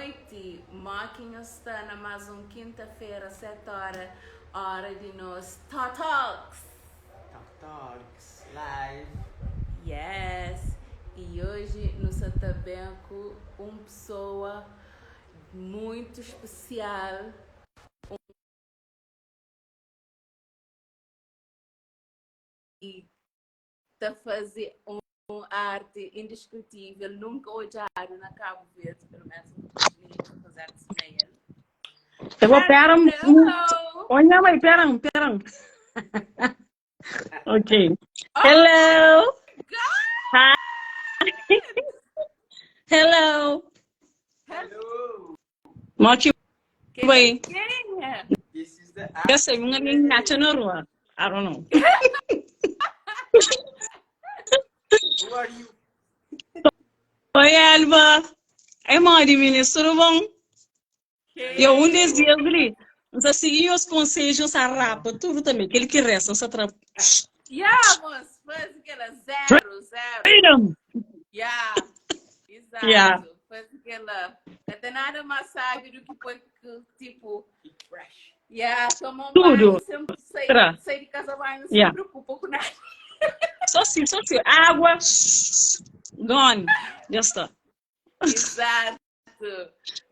noite. Máquina está na mais uma quinta-feira, 7 horas, hora de nós Talks. Talks live. Yes. E hoje nós estamos com uma pessoa muito especial. E está fazendo uma arte indiscutível, nunca olharam na Cabo Verde, pelo menos muito fazer arte meia. Eu vou pera um. Olha, mãe, pera um. Ok. Hello. Hi. Hello. Hello. Mochi. Boy. This is the Eu sei, uma menina na rua. I don't know. Who are you? Oi, Alba. É Mari, menina, tudo bom? Eu desses dias ali. Nós seguimos os conselhos a rapa, tudo também. Aquele que resta, só trapa. Mas faz aquela zero. Freedom. Exato. Yeah. Faz aquela. Até nada mais sabe do que foi tipo. Fresh. Toma um Tudo. banho, sempre sai de casa banho, não se preocupa com nada. Só sim. Água. Gone. Já está. Exato.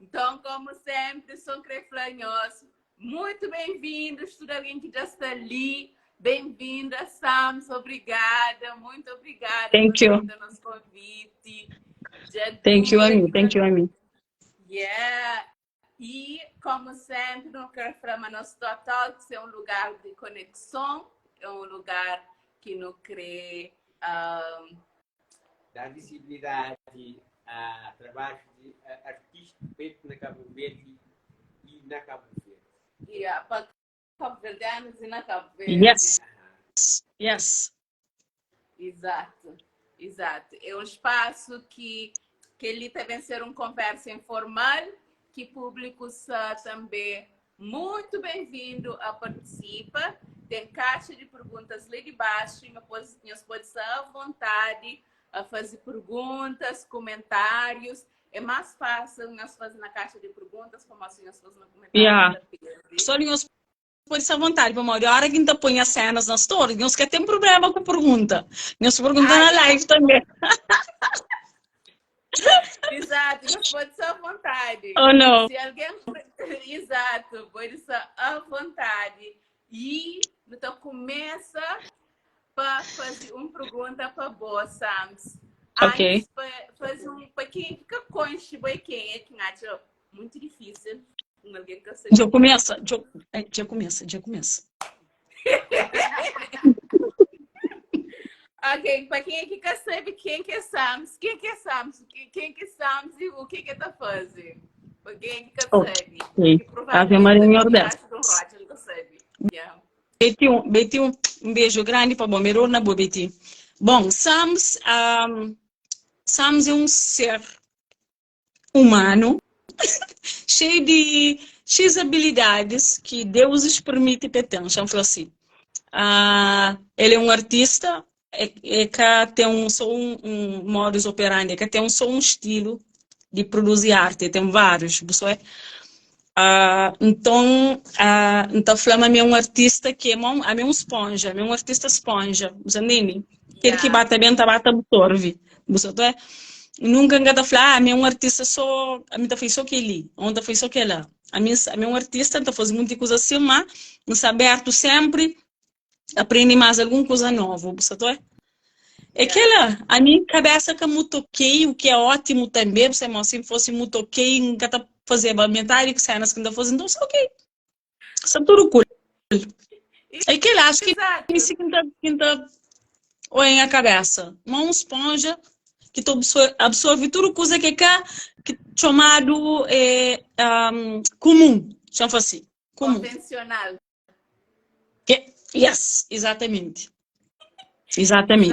Então, como sempre, sou Creflanhoso. Muito bem-vindos, tudo alguém que já está ali. Bem-vinda, Sams. Obrigada, muito obrigada Thank you. por nosso convite. Thank you, Amy. Yeah. E, como sempre, no Creflama, nosso Talks é um lugar de conexão, é um lugar que nos cria... Dá visibilidade a trabalho de artistas feitos na Cabo Verde e na Cabo Verde. Para cabo-verdianos e na Cabo Verde. Yes. Exato. É um espaço que ele deve ser uma conversa informal, que o público também muito bem-vindo a participar. Tem caixa de perguntas ali de baixo e nós pode estar à vontade a fazer perguntas, comentários. É mais fácil nós fazer na caixa de perguntas, como assim nós fazemos no comentário. Só nós pode estar à vontade, para a hora que a gente põe as cenas nas stories, nós quer ter um problema com pergunta. Nós perguntamos na live também. Exato, nós pode estar à vontade. Oh, não. Se alguém... Exato, pode estar à vontade. E então começa para fazer uma pergunta para você, Sams. Ok. Antes, fazer para quem fica conche, quem é que acha muito difícil. Alguém que Já começa. Ok, para quem é que quer saber quem que é Sams, quem que é Sams e o que que está fazendo? Para quem é que quer saber? Ok. Ave Maria, melhor dessa. Beti um beijo grande para o Merona, Beti. Bom, Sams é um ser humano cheio de X habilidades que Deus nos permite ter, chamamos assim. Ele é um artista, que tem um modus operandi, que tem só um estilo de produzir arte, tem vários, pessoal. Então falando é um artista que é um esponja, é um artista esponja, você entende? Aquele que bate bem, bate absorve, você tá? Nunca engata falar, é um artista só, a mim tá fez só aquele, onde fez só aquela. A mim é um artista, tá fazendo muita coisa assim, mas não aberto sempre, aprende mais alguma coisa nova, você tá? É aquela, a minha cabeça que muito ok, o que é ótimo também, você se fosse muito ok, nunca tá fazer comentário que cenas que ainda fazendo, então é ok. Isso é tudo cool. É aquela, acho que isso quinta ou em a cabeça, uma esponja que tu absorve tudo coisa que chamado comum, chama assim, comum. Convencional. Yes, exatamente. Exato. E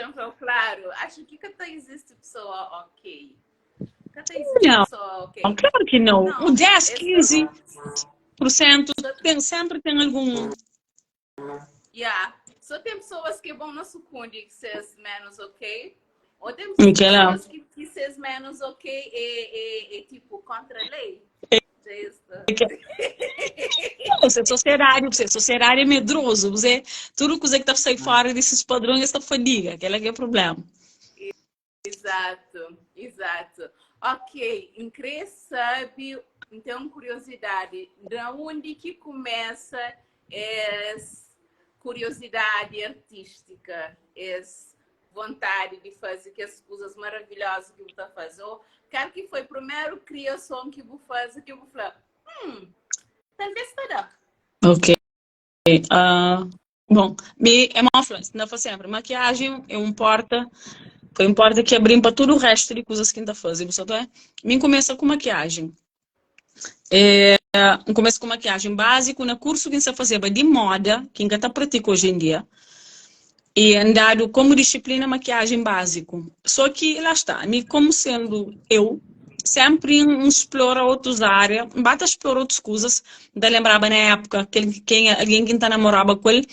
então, claro, acho que até existe pessoa ok. Não, claro que não. O 10, 15% sempre tem algum. Só tem pessoas que vão no secunde que são menos ok. Ou tem pessoas que francês menos ok é tipo contra a lei. Você é medroso, tudo que está sair fora desses padrões está fadiga, aquele que é o problema. Exato, exato. Ok, em querer saber, então, curiosidade, de onde que começa essa curiosidade artística, essa vontade de fazer que as coisas maravilhosas que você faz? Ou quer que foi a primeira criação que você faz, que você falou, talvez está. Ok. Bom, é uma influência, não foi sempre. Maquiagem é um porta que abrir para todo o resto de coisas que ainda fazem. Mim começa com maquiagem. Começa com maquiagem básica, no curso que você fazia de moda, que ainda está praticando hoje em dia. E andado como disciplina maquiagem básico. Só que, lá está, mim como sendo eu, sempre explora outras áreas, bata explorar outras coisas. Da lembrava na época, alguém que namorava com ele,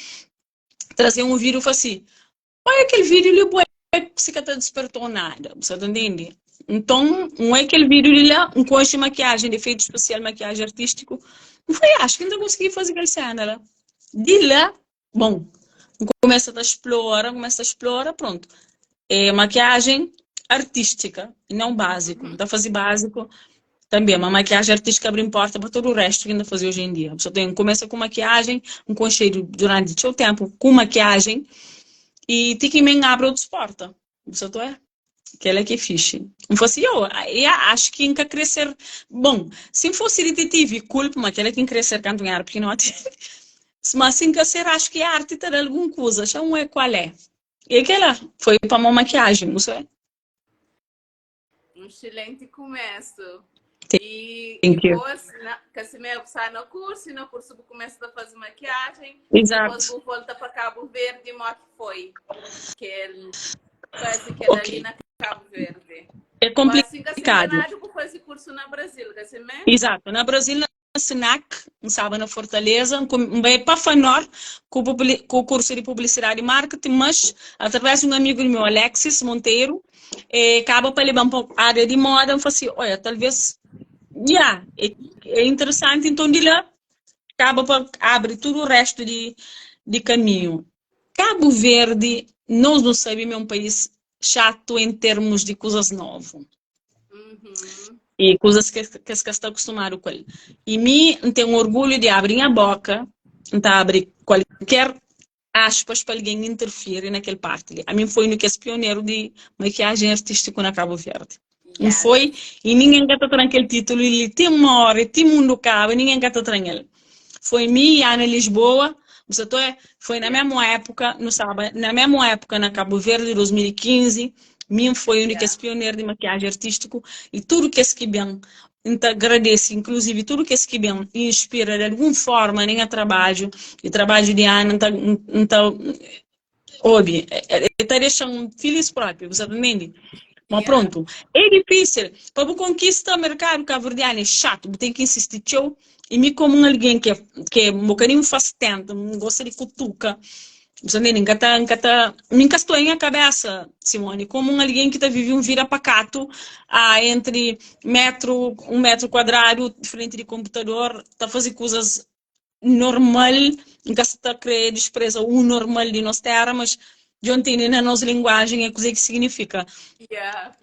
trazia um vídeo e falou assim, olha aquele vídeo ali, você que despertou nada, você entende? Então, não é aquele vídeo ali lá, um coche de maquiagem, de efeito especial, maquiagem artístico, não foi, acho que ainda consegui fazer aquele cena lá. De lá, bom, começa a explorar, pronto. É maquiagem artística, e não básico. Então, fazer básico também, uma maquiagem artística abre porta para todo o resto que ainda fazia hoje em dia. Você começa com maquiagem, um conselho durante o seu tempo com maquiagem, e tem que me abre outras portas. Você aquela que é fixe. Não fosse eu acho que ainda crescer. Bom, se fosse detetive, culpa, mas aquela que crescer canto em porque não mas assim que ser, acho que é arte ter alguma coisa, já não é qual é. E aquela foi para uma maquiagem, não sei. Um excelente começo. E Thank you. depois, que se me passar no curso começa a fazer maquiagem. Exato. Depois vou voltar para Cabo Verde, como que foi? Que ele faz que Okay. ali na Cabo Verde. É complicado. Assim que você não fazer curso no Brasil, que assim mesmo? Exato. No Brasil, na SENAC, sabe, na Fortaleza, vai para Fanor com o curso de Publicidade e Marketing, mas através de um amigo meu, Alexis Monteiro, acaba para levar para a área de moda, eu falei assim, olha, talvez, é interessante, então de lá, acaba para abrir todo o resto de caminho. Cabo Verde, nós não sabemos, é um país chato em termos de coisas novas. E coisas que você está acostumado com ele. E mim tenho orgulho de abrir a boca, então abrir qualquer aspas para alguém interferir naquele parte. A mim foi no que é pioneiro de maquiagem artística na Cabo Verde. Não foi, e ninguém gata tranquilo título, ele tem uma hora, tem mundo cabo, ninguém gata tranquilo. Foi mim e Ana Lisboa, você foi na mesma época, não sabe, na mesma época na Cabo Verde, 2015, mim foi o único pioneiro de maquiagem artístico e tudo que esse bem, então agradeço, inclusive tudo que esse bem inspira de alguma forma nem a trabalho, e trabalho de Ana, então, óbvio, está deixando filhos próprios, você entende? Mas pronto, é difícil, para conquistar o mercado cabo-verdiano é chato, tem que insistir, e me como alguém que é um bocadinho faz tempo, gosta de cutuca, você nem nunca estou em a cabeça, Simone, como alguém que está vivendo um vira pacato entre um metro quadrado, frente de computador, está fazendo coisas normal, nunca está criando despreza o normal de nós terra, mas de ontem na nossa linguagem é coisa que significa.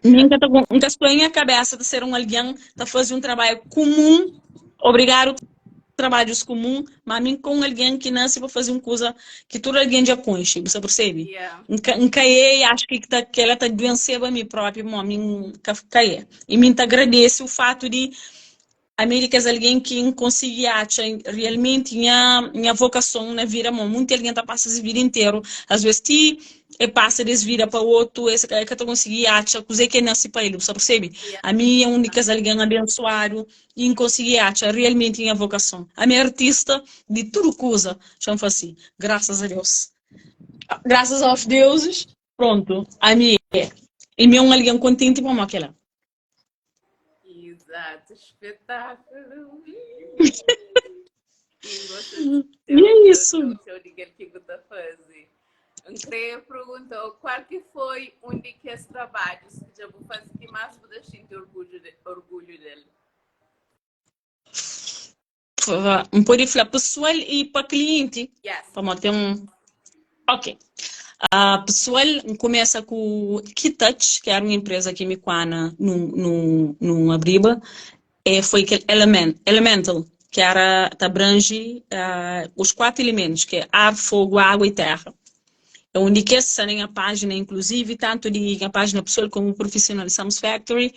Nunca estou em a cabeça de ser alguém que está fazendo um trabalho comum, obrigado trabalhos comuns, mas mim com alguém que nasce para fazer uma coisa que todo alguém já conhece, você percebe? Nunca acho que ela está doente a mim própria, mas mim caia. E mim te agradece o fato de América é alguém que consegue achar realmente minha vocação na vida, muito alguém está passando a vida inteira, às vezes passa de vida para o outro, esse cara que está conseguindo achar coisa que nasce para ele, você percebe? A minha é única alguém abençoado e conseguir achar realmente minha vocação. A minha artista de tudo coisa, chama assim, graças a Deus. Graças aos deuses, pronto, a minha é. E minha é alguém contente com aquela. Exato, espetáculo. E é isso. Eu digo que está fazendo. Andrea perguntou qual que foi um dos trabalhos que já vou fazer que mais você sente orgulho dele. Pode falar pessoal e para cliente. Yes. Para ter um. Ok. Pessoal, começa com o Kitouch, que era uma empresa química no Abriba, e foi aquele Elemental, que era, abrange os 4 elementos, que é ar, fogo, água e terra. É onde que essa é a página, inclusive, tanto a página pessoal como profissional de Sam's Factory,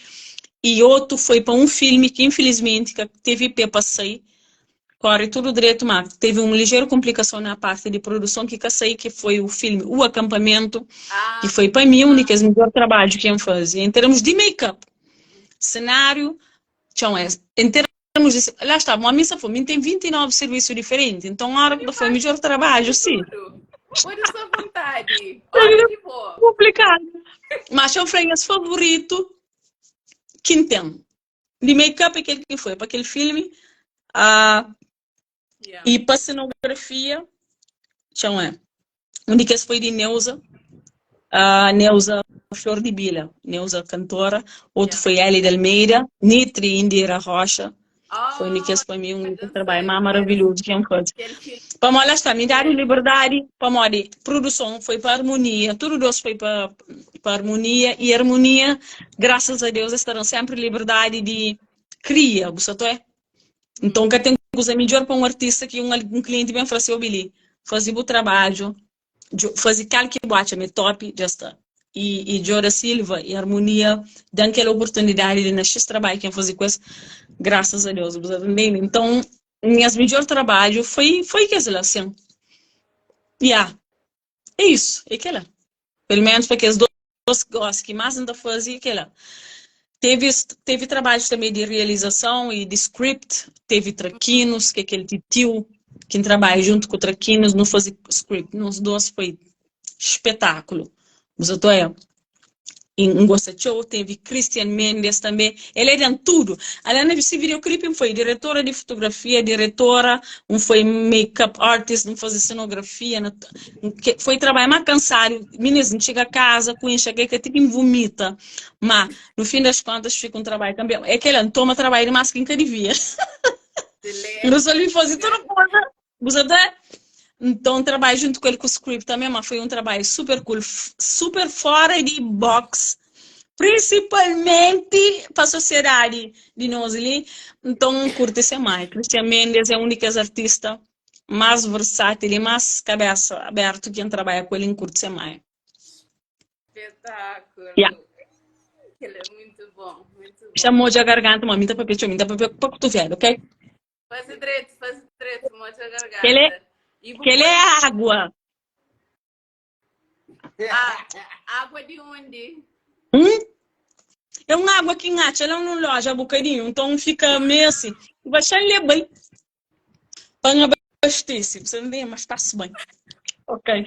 e outro foi para um filme que, infelizmente, que teve para sair, corre tudo direito, mas teve uma ligeira complicação na parte de produção que saí, que foi o filme O Acampamento, que foi para mim o melhor trabalho que eu fazia. Em termos de make-up, cenário, em termos de... Lá está, uma missa foi, tem 29 serviços diferentes, então a hora que foi o melhor trabalho, sim. Pode sua vontade. Olha que boa. Complicado. Mas eu falei, esse favorito, quem tem? De make-up é aquele que foi para aquele filme. E para cenografia, onde que esse foi de Neuza, Neuza Flor de Bila, Neuza cantora, outro foi Eli de Almeida, Nitri Indira Rocha, foi onde que esse foi um trabalho mais maravilhoso que eu fiz. Para lá está, me dar liberdade, para produção foi para harmonia, tudo isso foi para harmonia, e harmonia, graças a Deus, estarão sempre liberdade de criar, você é? Então, que tem coisa melhor para um artista que um cliente bem fazer o Billy, fazer o trabalho, fazer aquilo que bate me top, já está. E Jora Silva e Harmonia dão aquela oportunidade de nascer trabalho que eu fazer com isso, graças a Deus, então, minhas melhor trabalho foi que assim. É isso, é aquela. Pelo menos para que os dois gostos que mais ainda fazia aquela. Teve trabalho também de realização e de script, teve Traquinos, que é aquele tio que trabalha junto com o Traquinos, não fazia script, nos dois foi espetáculo. Mas eu estou em Gosta Show, teve Christian Mendes também, ele era em tudo. Além desse videoclipe, foi diretora de fotografia, diretora, foi make-up artist, não fazia cenografia, foi trabalhar mais cansado, meninas, não chega a casa, com enxaqueca, tipo vomita, mas no fim das contas fica um trabalho também, é que ele toma trabalho mais que devia. Não só lhe fazer toda coisa, você até... Então, trabalho junto com ele com o script também, mas foi um trabalho super cool, super fora de box, principalmente para a sociedade de nós ali. Então, curte-se mais. Christian Mendes é um dos artistas mais versátil e mais cabeça aberta que trabalha com ele em curte-se mais. Espetáculo. Ele é muito bom, muito bom. Chamou de a garganta, mãe, tá para pecho, tá para cotovelo, ok? Faz direito, moja a garganta. Que ele é água. Água de onde? É uma água que engacha lá no loja, um bocadinho. Então fica meio assim. Vai achar ele bem. Para abastecer. Você não tem, mas está-se bem. Ok.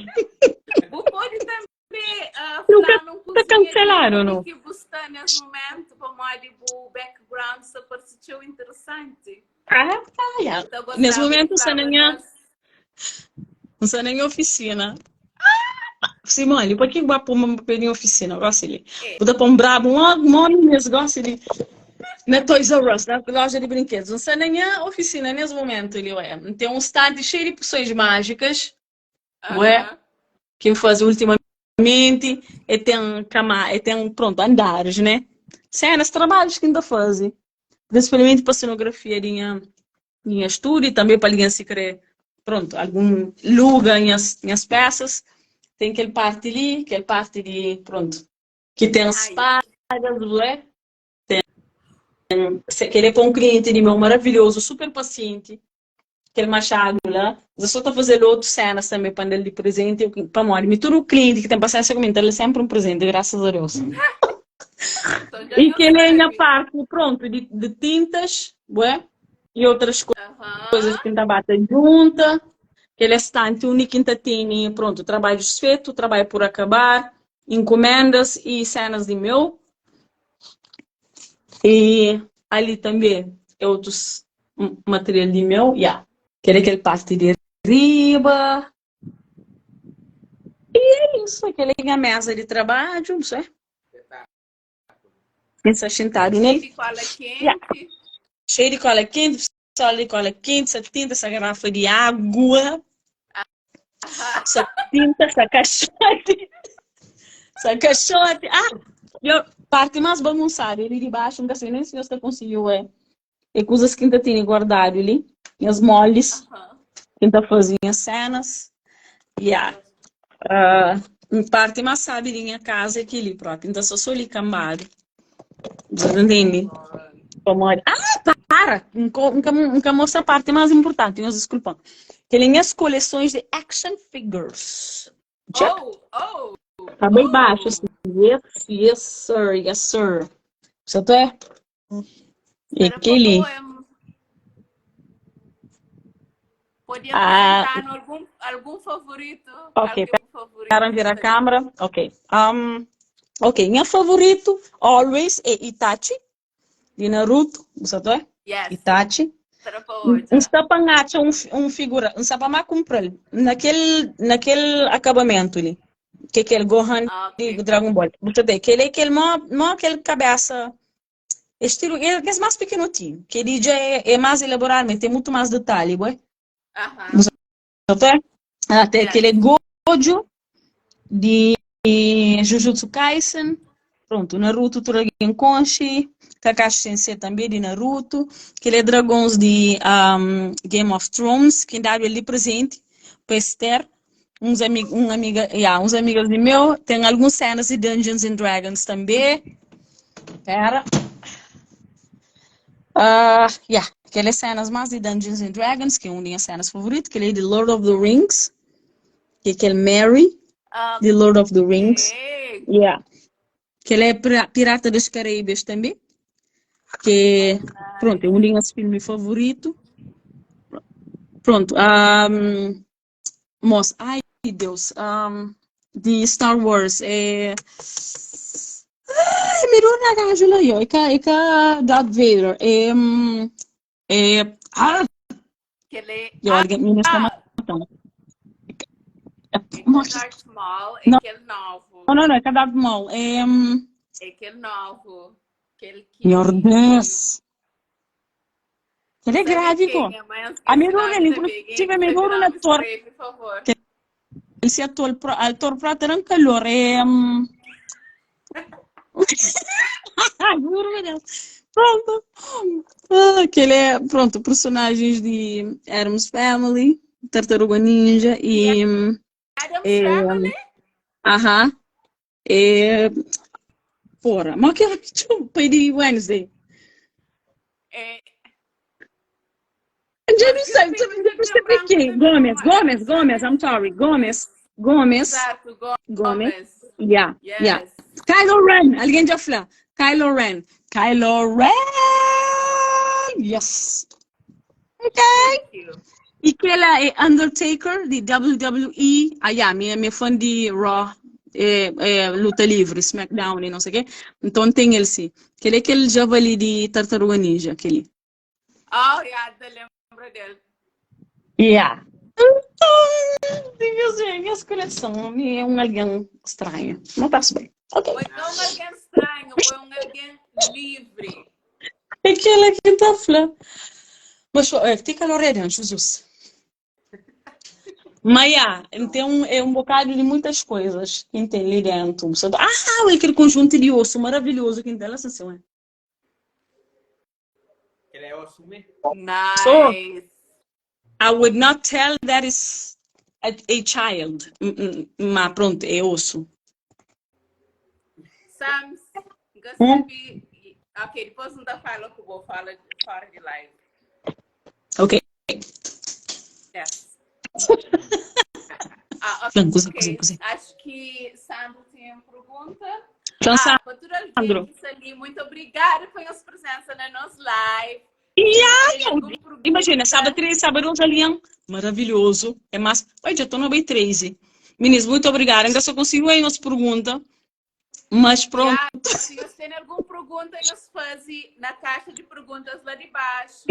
O pode também falar num cozinha cancelaram, não? Que buscar nesse momento para o background se pareceu interessante. Então, nesse momento você não sei nem oficina. Simone, por que vai pôr uma pequena oficina? Gosto de. Vou pôr um brabo, um homem mesmo, gosto de. Na Toys R Us, na loja de brinquedos. Não sei nem a oficina nesse momento, ele é. Tem um stand cheio de poções mágicas, não é? Que eu faço ultimamente, e tem pronto, andares, né? Cenas, trabalhos que ainda fazem. Principalmente para cenografia de minha estúdio, e também para alguém se querer, pronto, algum lugar minhas peças. Tem aquele parte ali, aquele parte de, pronto, que tem as espadas, não é? Que ele é para um cliente de meu maravilhoso, super paciente, aquele machado lá. Eu só estou fazendo outras cenas também para ele de presente, para morrer. Me todo cliente que tem paciência comigo, ele é sempre um presente, graças a Deus. E que ele é na parte, pronto, de tintas, ué? E outras coisas que ainda batem junta. Ele é estante único que tem, pronto, trabalhos feitos, trabalho por acabar, encomendas e cenas de meu. E ali também é outros material de meu, que é aquele parte de riba. E é isso, aquele é a mesa de trabalho, não sei. Pensa sentado Cheio nele. de cola Yeah. quente. Cheio de cola quente, só de cola quente, essa tinta, essa garrafa de água, essa tinta, essa caixote. Essa caixote. Parte mais bagunçada, ali de baixo, não sei nem se você conseguiu, coisas que ainda tem guardado ali, e as moles, que ainda faziam cenas, parte mais sabe da minha casa é aquele próprio, ainda só ali cambado, entende? Para! Nunca mostra a parte mais importante, nos desculpa. Que ele as coleções de action figures. Check. Tá bem baixo, assim. Yes, sir, yes, sir. Você tá? E aquele... Podia apresentar algum favorito? Ok, para virar a câmera. Ok. Ok, minha favorito, always, é Itachi, de Naruto. Você tá? Yes. Itachi. Um sapangacha, figura, um sapamá comprou naquele acabamento ali. Que é aquele Gohan de Dragon Ball. Você vê, aquele aquele cabeça, estilo, ele é mais pequenotinho, que ele já é mais elaborado, mas tem muito mais detalhe, ué. Você vê? Até aquele Gojo de Jujutsu Kaisen. Pronto, Naruto Turagen Konshi, Kakashi Sensei também de Naruto, aquele dragões de Game of Thrones, que dá ali presente para Esther, uns amigos de meu, tem algumas cenas de Dungeons and Dragons também. Pera. Aquelas cenas mais de Dungeons and Dragons, que é uma das minhas cenas favoritas, que é de Lord of the Rings, que é aquele Merry, de Lord of the Rings. Que ele é Pirata dos Caraíbas também, que pronto, é um dos meus filmes favoritos. Pronto, moça, ai Deus, de Star Wars, melhor na gajo lá, é que Darth Vader, alguém me está matando. Darth Maul, é aquele novo. Não, é que Darth Maul, é aquele novo. Meu Deus! Ele é grave, pô. A melhor ele, inclusive, a melhor ator. Esse ator para ter um calor Meu Deus. Pronto. Aquele é, pronto, personagens de Addams Family, Tartaruga Ninja e... Addams Family? Porra, mas que tipo de Wednesday? Já não sei, Gomes, I'm sorry, Gomes. Exato, Gomes. Yeah. Kylo Ren, alguém já falou? Kylo Ren, yes. Ok. E que ela é Undertaker, de WWE, minha fã de Raw, luta livre, SmackDown e não sei o quê. Então tem ele sim. Que ele é aquele javali de Tartaruga Ninja, aquele. Lembro dele. Minha coleção é um alguém estranho. Não está bem. Ok. Foi não alguém estranho, foi alguém livre. Aquela que está falando. Mas tem calor aí, Jesus. Mas então é um bocado de muitas coisas que tem ali dentro. Aquele conjunto de osso maravilhoso que tem lá, sensação. Ele é osso mesmo? Nice. So, I would not tell that is a child. Mas pronto, é osso. Sam, gostaria... Ok, depois não dá fala que eu vou falar fora de live. Ok. Yes. Okay. Acho que Sandro tem uma pergunta. Sandro. Muito obrigada pela sua presença na nossa live. Imagina, sábado 3, sábado 11 ali, maravilhoso. É mais. Oi, já estou no bem 13. Meninas, muito obrigada. Ainda só consigo aí nossa pergunta. Mas pronto. Se você tem alguma pergunta, nos faz na caixa de perguntas lá de baixo.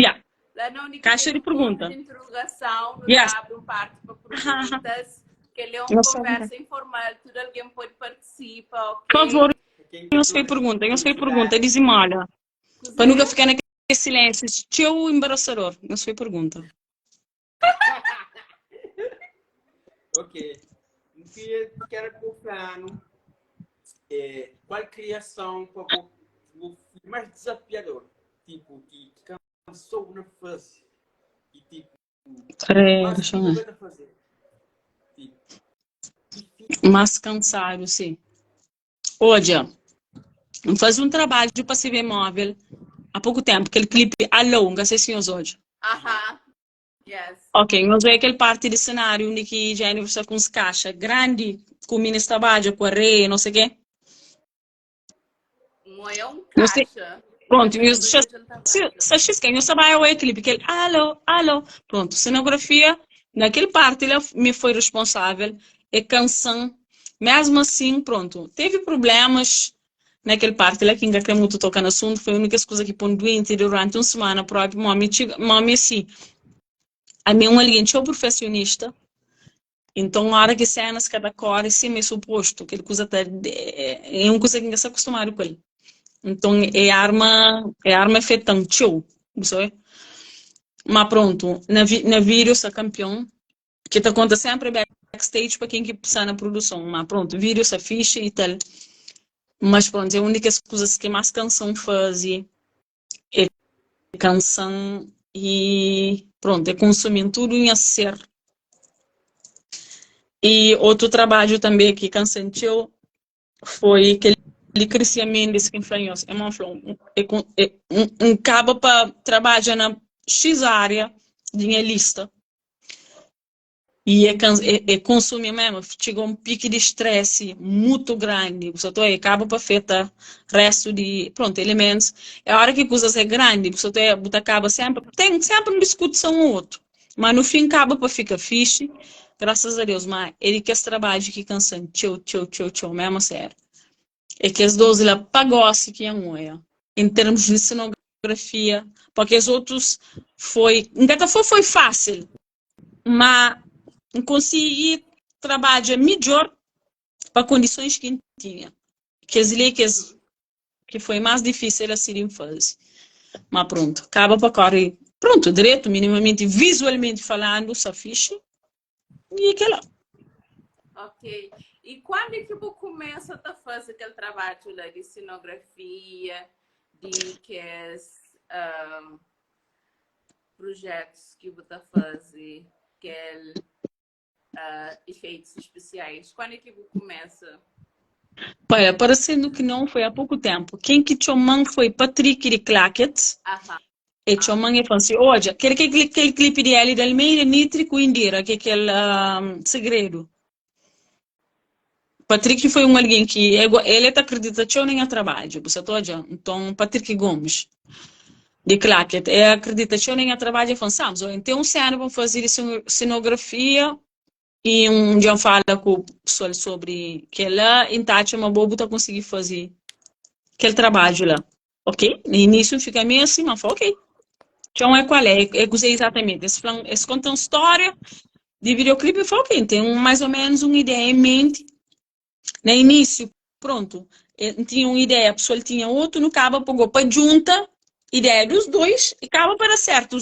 Lá na única caixa de perguntas. De interrogação, abre parte para perguntas. que ele é uma Eu sei. conversa informal, tudo alguém pode participar, Por ok? favor, Quem eu sei pergunta, dizem olha, para nunca ficar naquele silêncio, teu embaraçador, eu sei pergunta. Ok. Quero colocar qual criação para o mais desafiador? Tipo, que cansou na fase. E tipo, mas que não vai fazer. Tipo, Mas cansado, sim. Olha, faz um trabalho para CV móvel há pouco tempo, aquele clipe Alô, não sei se hoje. Aham, yes. Ok, nós vemos aquele parte de cenário onde que já está com as caixas grande, com mini trabalho, com arreia, não sei o quê. Não é um Não sei. caixa. Pronto, Mas depois a gente se a quem eu sabia o clipe, aquele alô, alô. Pronto, cenografia, naquele parte ele me foi responsável, e canção, mesmo assim, pronto, teve problemas naquele parte, lá que ainda quer muito tocar no assunto, foi a única coisa que põe doente durante uma semana, próprio, mami, assim, a minha alguém tinha profissionista, então na hora que cenas cada cor, sim, é suposto, que ele coisa é uma coisa que ainda se acostumado com ele. Então, é arma feita um show, sabe? Mas pronto, na vídeo, essa campeão, que te conta sempre backstage para quem que precisa na produção. Mas pronto, vídeo, essa ficha e tal. Mas pronto, é a única coisa que mais canção faz, é canção e pronto, é consumir tudo em ser. E outro trabalho também que cansantiu foi que ele crescia Mendes que influenciou. É uma um cabo para trabalhar na X área de minha lista. E consumir mesmo, chegou um pique de estresse muito grande. Você acaba para afetar resto de, pronto, elementos. É a hora que coisas é grande, você acaba sempre, tem sempre uma discussão ou outro. Mas no fim acaba para ficar fixe, graças a Deus. Mas ele quer esse trabalho que cansa, tchau, mesmo sério. É que as 12 lá pagou-se que é um em termos de cenografia, porque os outros foi fácil, mas consegui trabalhar melhor para condições que tinha, que foi mais difícil a ser em fase, mas pronto, acaba para correr, pronto, direito, minimamente, visualmente falando, só fixe, e aquela. Ok. E quando é que você começa a fazer aquele trabalho lá de cenografia, de que projetos que você faz, que efeitos especiais? Quando é que você começa? Pai, parecendo que não foi há pouco tempo. Quem que chamou foi Patrick de Clackett. Aham. E chamou e falou assim, olha, aquele clipe de Eli del Meire, Nitri com Indira, que é aquele segredo. Patrick foi alguém que ele acredita que eu nem trabalho, você tá já. Então, Patrick Gomes de Clackett, acredita que eu nem trabalho, falamos, então um cena para fazer cenografia e dia fala com o pessoal sobre que ela em Tati uma boa para conseguir fazer aquele trabalho lá, ok? No início fica meio assim, mas falei, ok. Então é qual é? Eu usei exatamente. Eles contam história de videoclipe e falei, ok, tem mais ou menos uma ideia em mente. No início, pronto, tinha uma ideia, a pessoa tinha outro, no cabo pegou para junta, ideia dos dois, e acaba para certo.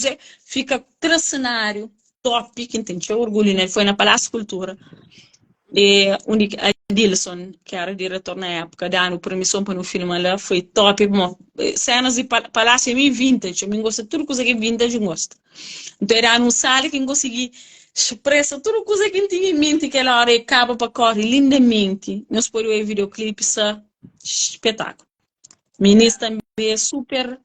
Fica cenário top, que tinha orgulho, né? Foi na Palácio Cultura. E a Dilson, que era diretor na época, dando permissão para o filme lá, foi top. Bom, cenas de Palácio é vintage, eu gosto de tudo coisa que é vintage, eu gosto. Então era num sala que eu consegui expressa tudo coisa que eu tinha em mente, que aquela hora acaba para correr lindamente. Nós podemos ver videoclipes, espetáculo. O ministro também é super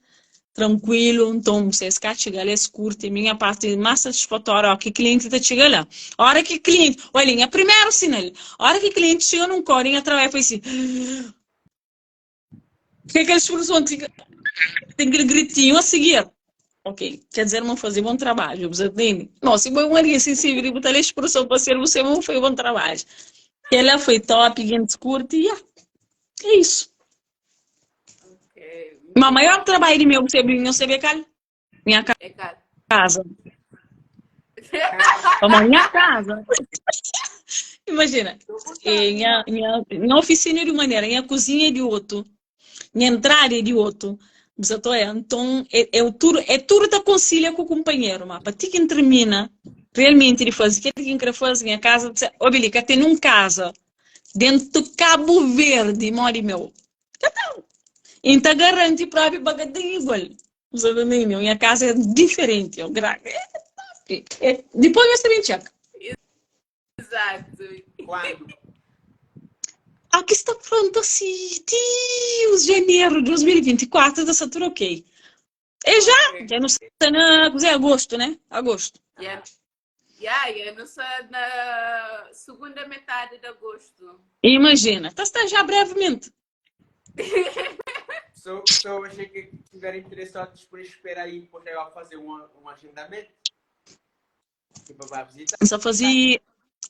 tranquilo, então vocês cá chegam lá, curtem, minha parte mais satisfatória, ó, que o cliente está chegando lá. A hora que o cliente, olha, é primeiro sinal, a hora que o cliente chega num corinho, através foi assim, que aquela expressão, tem aquele gritinho a seguir. Ok, quer dizer, não fazer bom trabalho, você entende? Não, se foi uma linha sensível e botar a expressão para ser você, não foi bom trabalho. Ela foi top, gente curte, e é isso. Okay. Mas o maior trabalho de meu, você vê, cara, minha casa. A minha casa. Imagina, minha oficina é de uma maneira, minha cozinha é de outro, minha entrada é de outro. Então, tudo da concilia com o companheiro, mas para ti que termina realmente de fazer, que quem quer fazer minha casa, obiliga, tem um casa dentro de Cabo Verde, mori meu. Então, garante próprio bagadinho igual. Minha casa é diferente, depois eu também checa. Exato. Quando? Aqui está pronto assim, Deus, janeiro de 2024, está tudo ok. E já não sei, é agosto, né? Agosto. Yeah, não sei, na segunda metade de agosto. Imagina, está já brevemente. Só achei que estiverem interessados por esperar aí, depois eu vou fazer um agendamento. Tipo, vai visitar. Só fazia.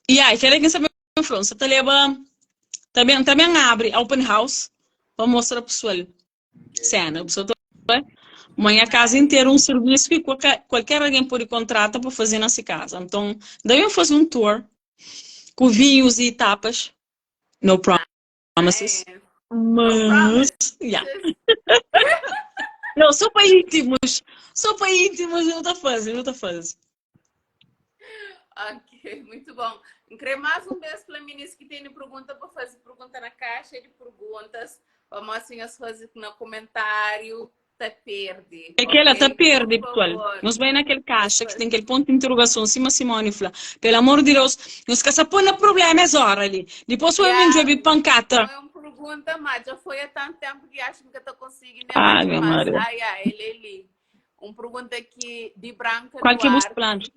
E aí, quero que saber em França, tá leva também abre open house para mostrar para o pessoal. Cena, a pessoa a casa inteira um serviço que qualquer alguém pode contratar para fazer nessa casa. Então, daí eu fazer um tour com vinhos e tapas. No promises. Mas, yeah. Não, só para íntimos. Só para íntimos não está fácil, não está fácil. Ok, muito bom. Queria mais um beijo para meninas que têm pergunta para fazer pergunta na caixa de perguntas. Vamos assim as fazer no comentário. Tá perde. Aquela tá perde, pessoal. Nós vai naquele caixa que tem aquele ponto de interrogação cima Simone fala. Pelo amor de Deus, nós que se põe problema é hora ali. Depois foi um jogo de pancata. Não é uma pergunta, mas já foi há tanto tempo que acho que eu conseguindo. Ai, minha mãe. Ele. Uma pergunta aqui de Branca Qual que é os planos?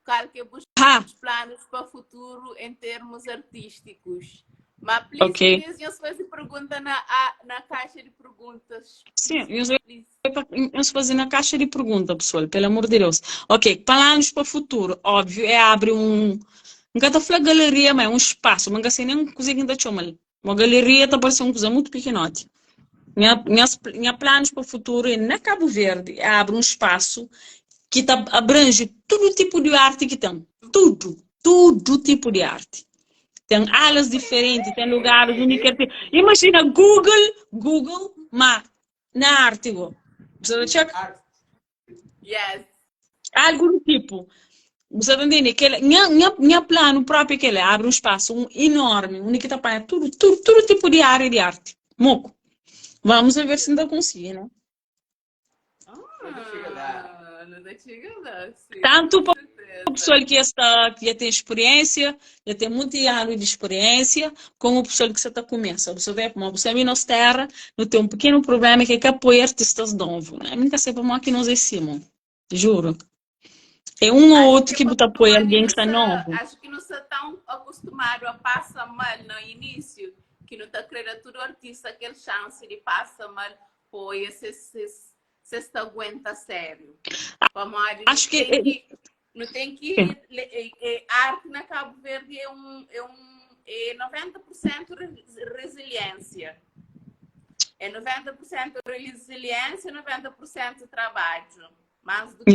Qual que é os planos para o futuro em termos artísticos? Mas, please, eu fazer pergunta na caixa de perguntas. Sim, eu fazer na caixa de perguntas, pessoal, pelo amor de Deus. Ok, planos para o futuro, óbvio, é abrir nunca está falando galeria, mas é um espaço, mas assim, nem coisa que ainda chama. Uma galeria está parecendo uma coisa muito pequenote. Minha planos para o futuro é na Cabo Verde, é abrir um espaço que abrange todo tipo de arte que tem. Todo tipo de arte. Tem áreas diferentes, tem lugares únicos. Imagina Google, mas na arte. Você check? Yes. Algo do tipo. Você entende? Minha plano próprio que ele abre um espaço enorme, onde está para todo tipo de área de arte. Moco. Vamos ver se ainda consigo, né? Não chega lá. Tanto para o pessoal que já tem experiência, já tem muitos anos de experiência, como o pessoal que você está começando. Você vê como você vem nas terras, não tem um pequeno problema que é que apoia artistas novos. Né? Nunca sei como é que nós decimos. Juro. É um ou outro que apoia alguém que está novo. Acho que não está tão acostumado a passar mal no início, que não está querendo todo artista aquela chance de passar mal, pois você está aguenta sério. Acho que não tem que arte na Cabo Verde é 90% resiliência. É 90% resiliência e 90% trabalho. Mais do que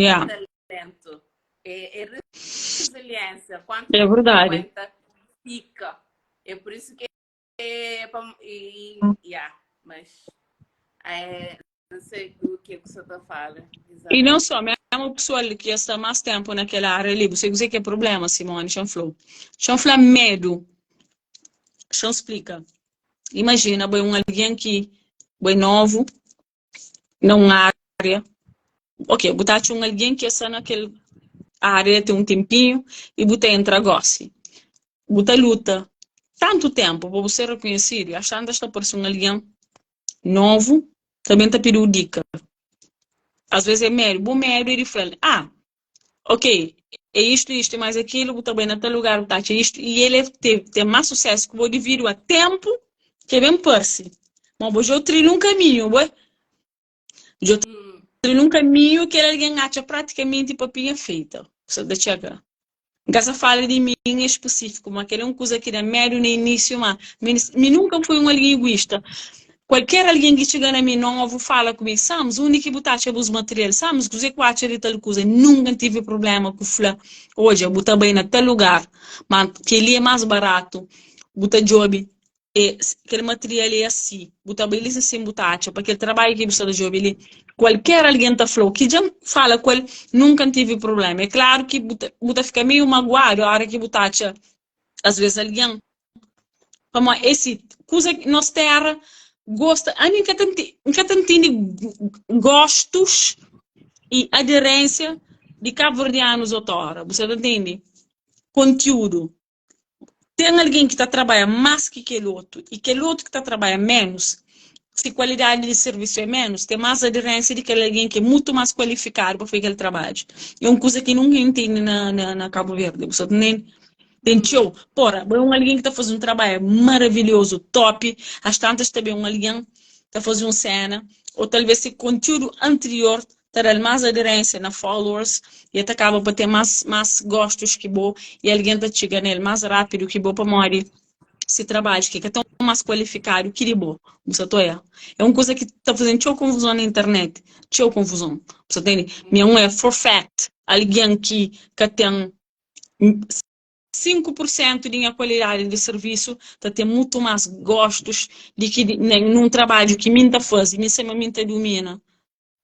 talento. É resiliência. Quanto é verdade. Aguenta, fica. É por isso que mas não sei do que você está falando. E não só, mesmo o pessoal que está mais tempo naquela área ali, você dizer que é problema, Simone, deixa eu falar medo. Deixa eu explicar. Imagina, alguém que é novo, numa área. Ok, botar alguém que está naquela área tem um tempinho e botar entra gosse. Botar luta. Tanto tempo para você reconhecer, achando que está parecendo alguém novo, também está pedindo dica. Às vezes é médio, bom médio, ele fala, ok, é isto, mais aquilo, vou também naquele lugar, tá, é isto, e ele tem mais sucesso que vou dividir a tempo que vem por-se. Mas vou já trilhar um caminho, já trilhar um caminho que alguém acha praticamente papinha feita. Você deixa chegar. Essa fala de mim em específico, mas aquele é uma coisa que é médio no início, mas nunca fui um alguém egoísta. qualquer alguém que chega na mim não ouve fala comigo, sabes, o único que botar é os materiais, sabes, que você quatro de tal coisa, nunca tive problema com fla. Hoje eu botar bem na tal lugar, mas que ele é mais barato, botar job, e aquele material é assim, botar bem isso assim, botar, para aquele trabalho que você da job, ele, qualquer alguém tá falou, que já fala com ele, nunca tive problema. É claro que botar fica meio magoado a hora que botar, às vezes alguém como esse coisa que nós terra gosta, a mim nunca tem gostos e aderência de cabo-verdianos outrora, você entende? Conteúdo. Tem alguém que está trabalhando mais que aquele outro e aquele outro que está trabalhando menos, se qualidade de serviço é menos, tem mais aderência de aquele alguém que é muito mais qualificado para fazer aquele trabalho. É uma coisa que nunca entende na Cabo Verde, você entende? Entendeu? Porra, é um alguém que está fazendo um trabalho maravilhoso, top. Às tantas também um alguém que está fazendo uma cena, ou talvez esse conteúdo anterior terá mais aderência na followers e até acaba para ter mais gostos que bom e alguém está chegando nele mais rápido que bom para morrer esse trabalho que é tão mais qualificado que de bom. Você é uma coisa que está fazendo tão confusão na internet, tão confusão. Você entende? Minha é for fact, alguém que tem 5% de qualidade de serviço, tá ter muito mais gostos de que num trabalho que minta faz, e minta domina,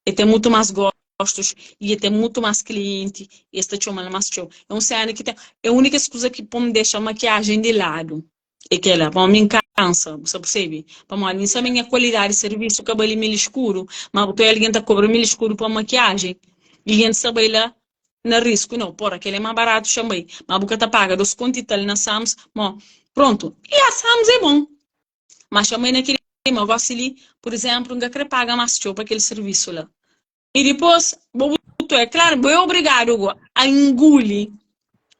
e tem muito mais gostos e ter muito mais cliente, e esta chama mais show. É um cena que tem, é a única coisa que pode deixar a maquiagem de lado. É que ela, para mim cansa, você percebe? Para mim, também a qualidade de serviço, o cabelo meio escuro, mas o alguém está cobrando meio escuro para maquiagem. E a gente sabe lá na risco, não, porra, aquele é mais barato, chamei. Mas a boca tá paga, dos contos e tal na Sams, mas pronto. E a Sams é bom. Mas chamei naquele negócio ali, por exemplo, não quer pagar mais show para aquele serviço lá. E depois, é claro, eu obrigado a engolir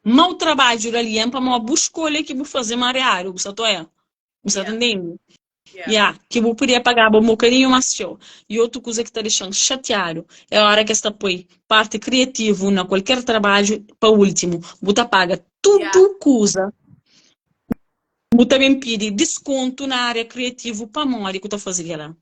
mau trabalho ali, para uma boa escolha que vou fazer marear, você tá entendendo? Que eu poderia pagar um bocadinho mais show. E outra coisa que está deixando chateado é a hora que está põe parte criativa na qualquer trabalho para o último. Você paga tudo coisa. Você também pede desconto na área criativa para a mãe que está fazendo lá.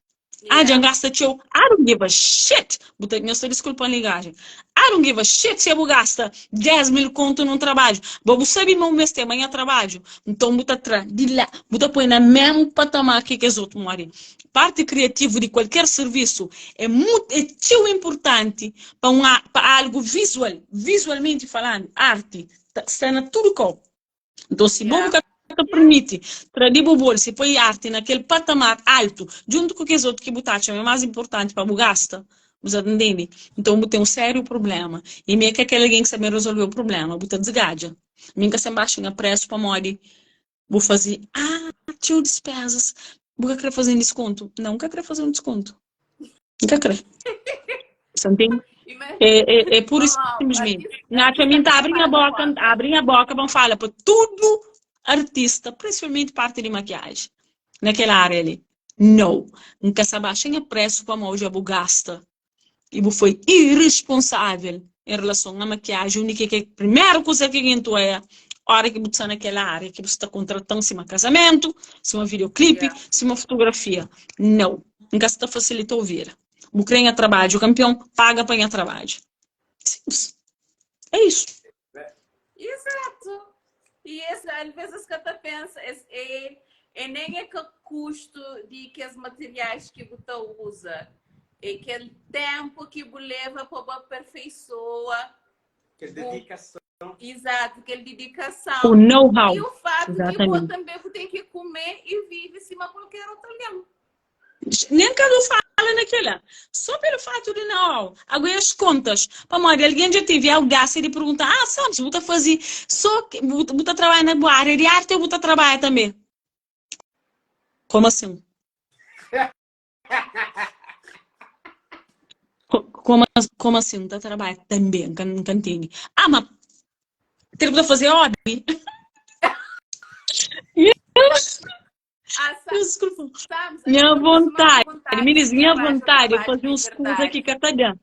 Já gasta teu. I don't give a shit. Eu estou desculpando a linguagem. I don't give a shit se eu gasta 10 mil conto num trabalho. Você sabe meu mês tem amanhã trabalho. Então, de lá, você põe na mesmo patamar que os outros morem. Parte criativa de qualquer serviço é tão importante para algo visualmente falando, arte, está na tudo com. Então, se você te permite trazer o bolso e põe arte naquele patamar alto, junto com aqueles outros que botaram, é mais importante para o gasta. Você entende? Então, tem um sério problema. E meio que aquele alguém que sabe resolver o problema, você desgaja. Minha que baixa a preço para morrer, vou fazer, tio despesas, vou querer fazer um desconto. Não quero fazer um desconto. Não quero. Você entende? É puro simplesmente. Nath, a mim tá abrindo a boca, vamos falar para tudo artista, principalmente parte de maquiagem, naquela área ali. Não. Nunca se abaixem a preço para mal já gasta. E foi irresponsável em relação à maquiagem. A única que a primeira coisa que entrou é a hora que você está naquela área, que você está contratando se um casamento, se um videoclipe, se uma fotografia. Não. Nunca se está facilitando ouvir. O creme trabalho, o campeão paga para trabalho. É isso. Exato. E às vezes que eu penso, nem é que o custo de que os materiais que você usa, é aquele tempo que você leva para aperfeiçoar. Que dedicação. Exato, aquele dedicação. O know-how. E o fato Exatamente. que você também tem que comer e vive em cima de qualquer outro leão. Nem que eu falo naquela. Só pelo fato de não. Agora as contas. Para morrer, alguém já teve algo e de perguntar: sabes, você fazer só que você trabalha na boa área de arte ou você trabalha também? Como assim? Como assim? Você trabalha também? Não entende. Mas tem que fazer hobby? Desculpa. Minha vontade. Me diz, minha vontade. Eu fazer uns cursos aqui, Catarina.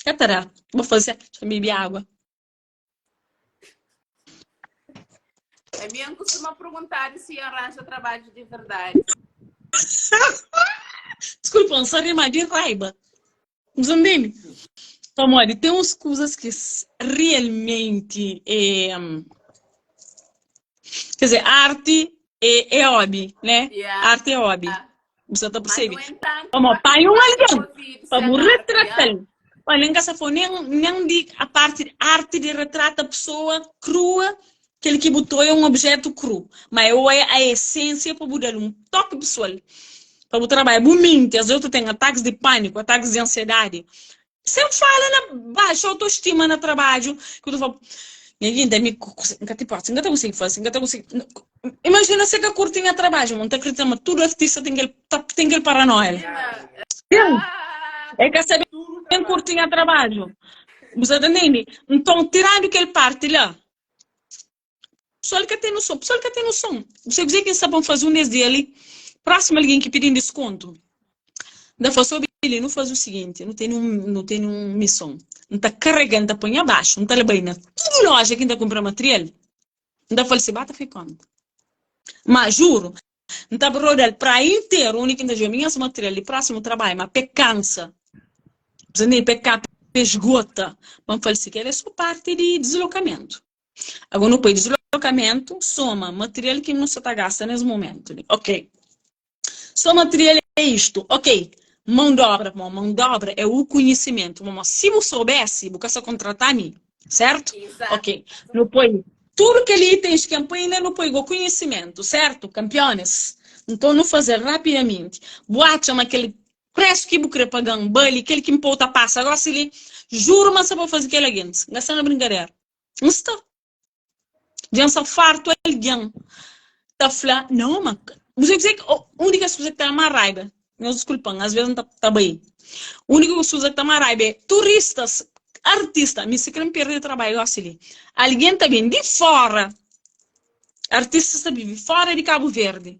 Catarina, vou fazer. Deixa eu beber água. É mesmo costuma perguntar se arranja trabalho de verdade. desculpa, não sabe mais de raiva. Você entende? Então, olha, tem umas coisas que realmente quer dizer, arte é hobby, né? Yeah. Arte é hobby. Você está percebendo? Mas, no entanto, Como pai um alguém, para sem morrer arte, retratar. Olha, nem que for nem de a parte de arte de retrata a pessoa crua, aquele que botou é um objeto cru, mas é a essência para mudar um toque pessoal. Para o trabalho, muito, às vezes tem ataques de pânico, ataques de ansiedade. Você fala na baixa autoestima no trabalho, que eu falo, ninguém me nunca consigo fazer, nunca consigo. Imagina se que a curtinha trabalho, não está acreditando, tudo artista tem aquele paranoia. É que sabe tem curtinha trabalho. Você entende? Então, tirando aquele parte lá, pessoal que tem noção, Você dizer que sabem fazer um mês dele, próximo alguém que pedir desconto. Da faço ele não faz o seguinte, não tem uma missão. Não está carregando, põe abaixo, não está levando tudo loja que ainda compra material. Não está falando, bata ficando. Mas juro, não está rodando para inteiro, o único que ainda joga minhas material de próximo trabalho, mas pecança. Você nem pecar, esgota. Vamos falar assim, que é só parte de deslocamento. Agora, no país de deslocamento, soma material que não se está gastando nesse momento. Ok. Só material é isto. Ok. Mão de obra é o conhecimento. Se eu soubesse, eu só contratar mim. Certo? Exato. Ok. No país, tudo que ele tem de campanha, no país, o conhecimento. Certo? Campeões. Então, não fazer rapidamente. Boate chama aquele preço que eu queria pagar um baile, aquele que me pouta passa. Agora, se ele juro, mas só para fazer aquele gente. Gastando a brincadeira. Não está. Já só farto alguém. Tá falando, não, mas você dizer que a única coisa que está mais raiva, meus desculpam, às vezes não está bem. A única coisa que está mais raiva é turistas, artistas, me se querem perder trabalho assim. Alguém está bem de fora. Artistas está vive fora de Cabo Verde.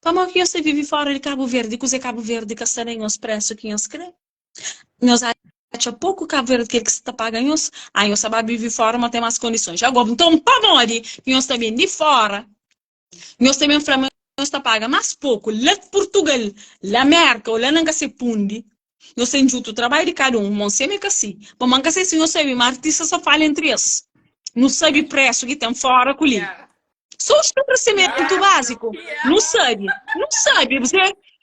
Para que você vive fora de Cabo Verde, que é Cabo Verde que está em os preços que nós queremos. Nós achamos pouco Cabo Verde que você está pagando, aí nós sabemos viver fora, mas tem mais condições. Agora, então, para onde nós está bem de fora, nós também falamos nós está paga mais pouco, lá de Portugal, lá América, ou lá não se pundi, nós temos junto o trabalho de cada um, não sei me que assim, mas não sei se nós sabemos, mas artistas só falam entre eles, não sabe preço que tem fora com ele. Só o crescimento básico, não sabe, você,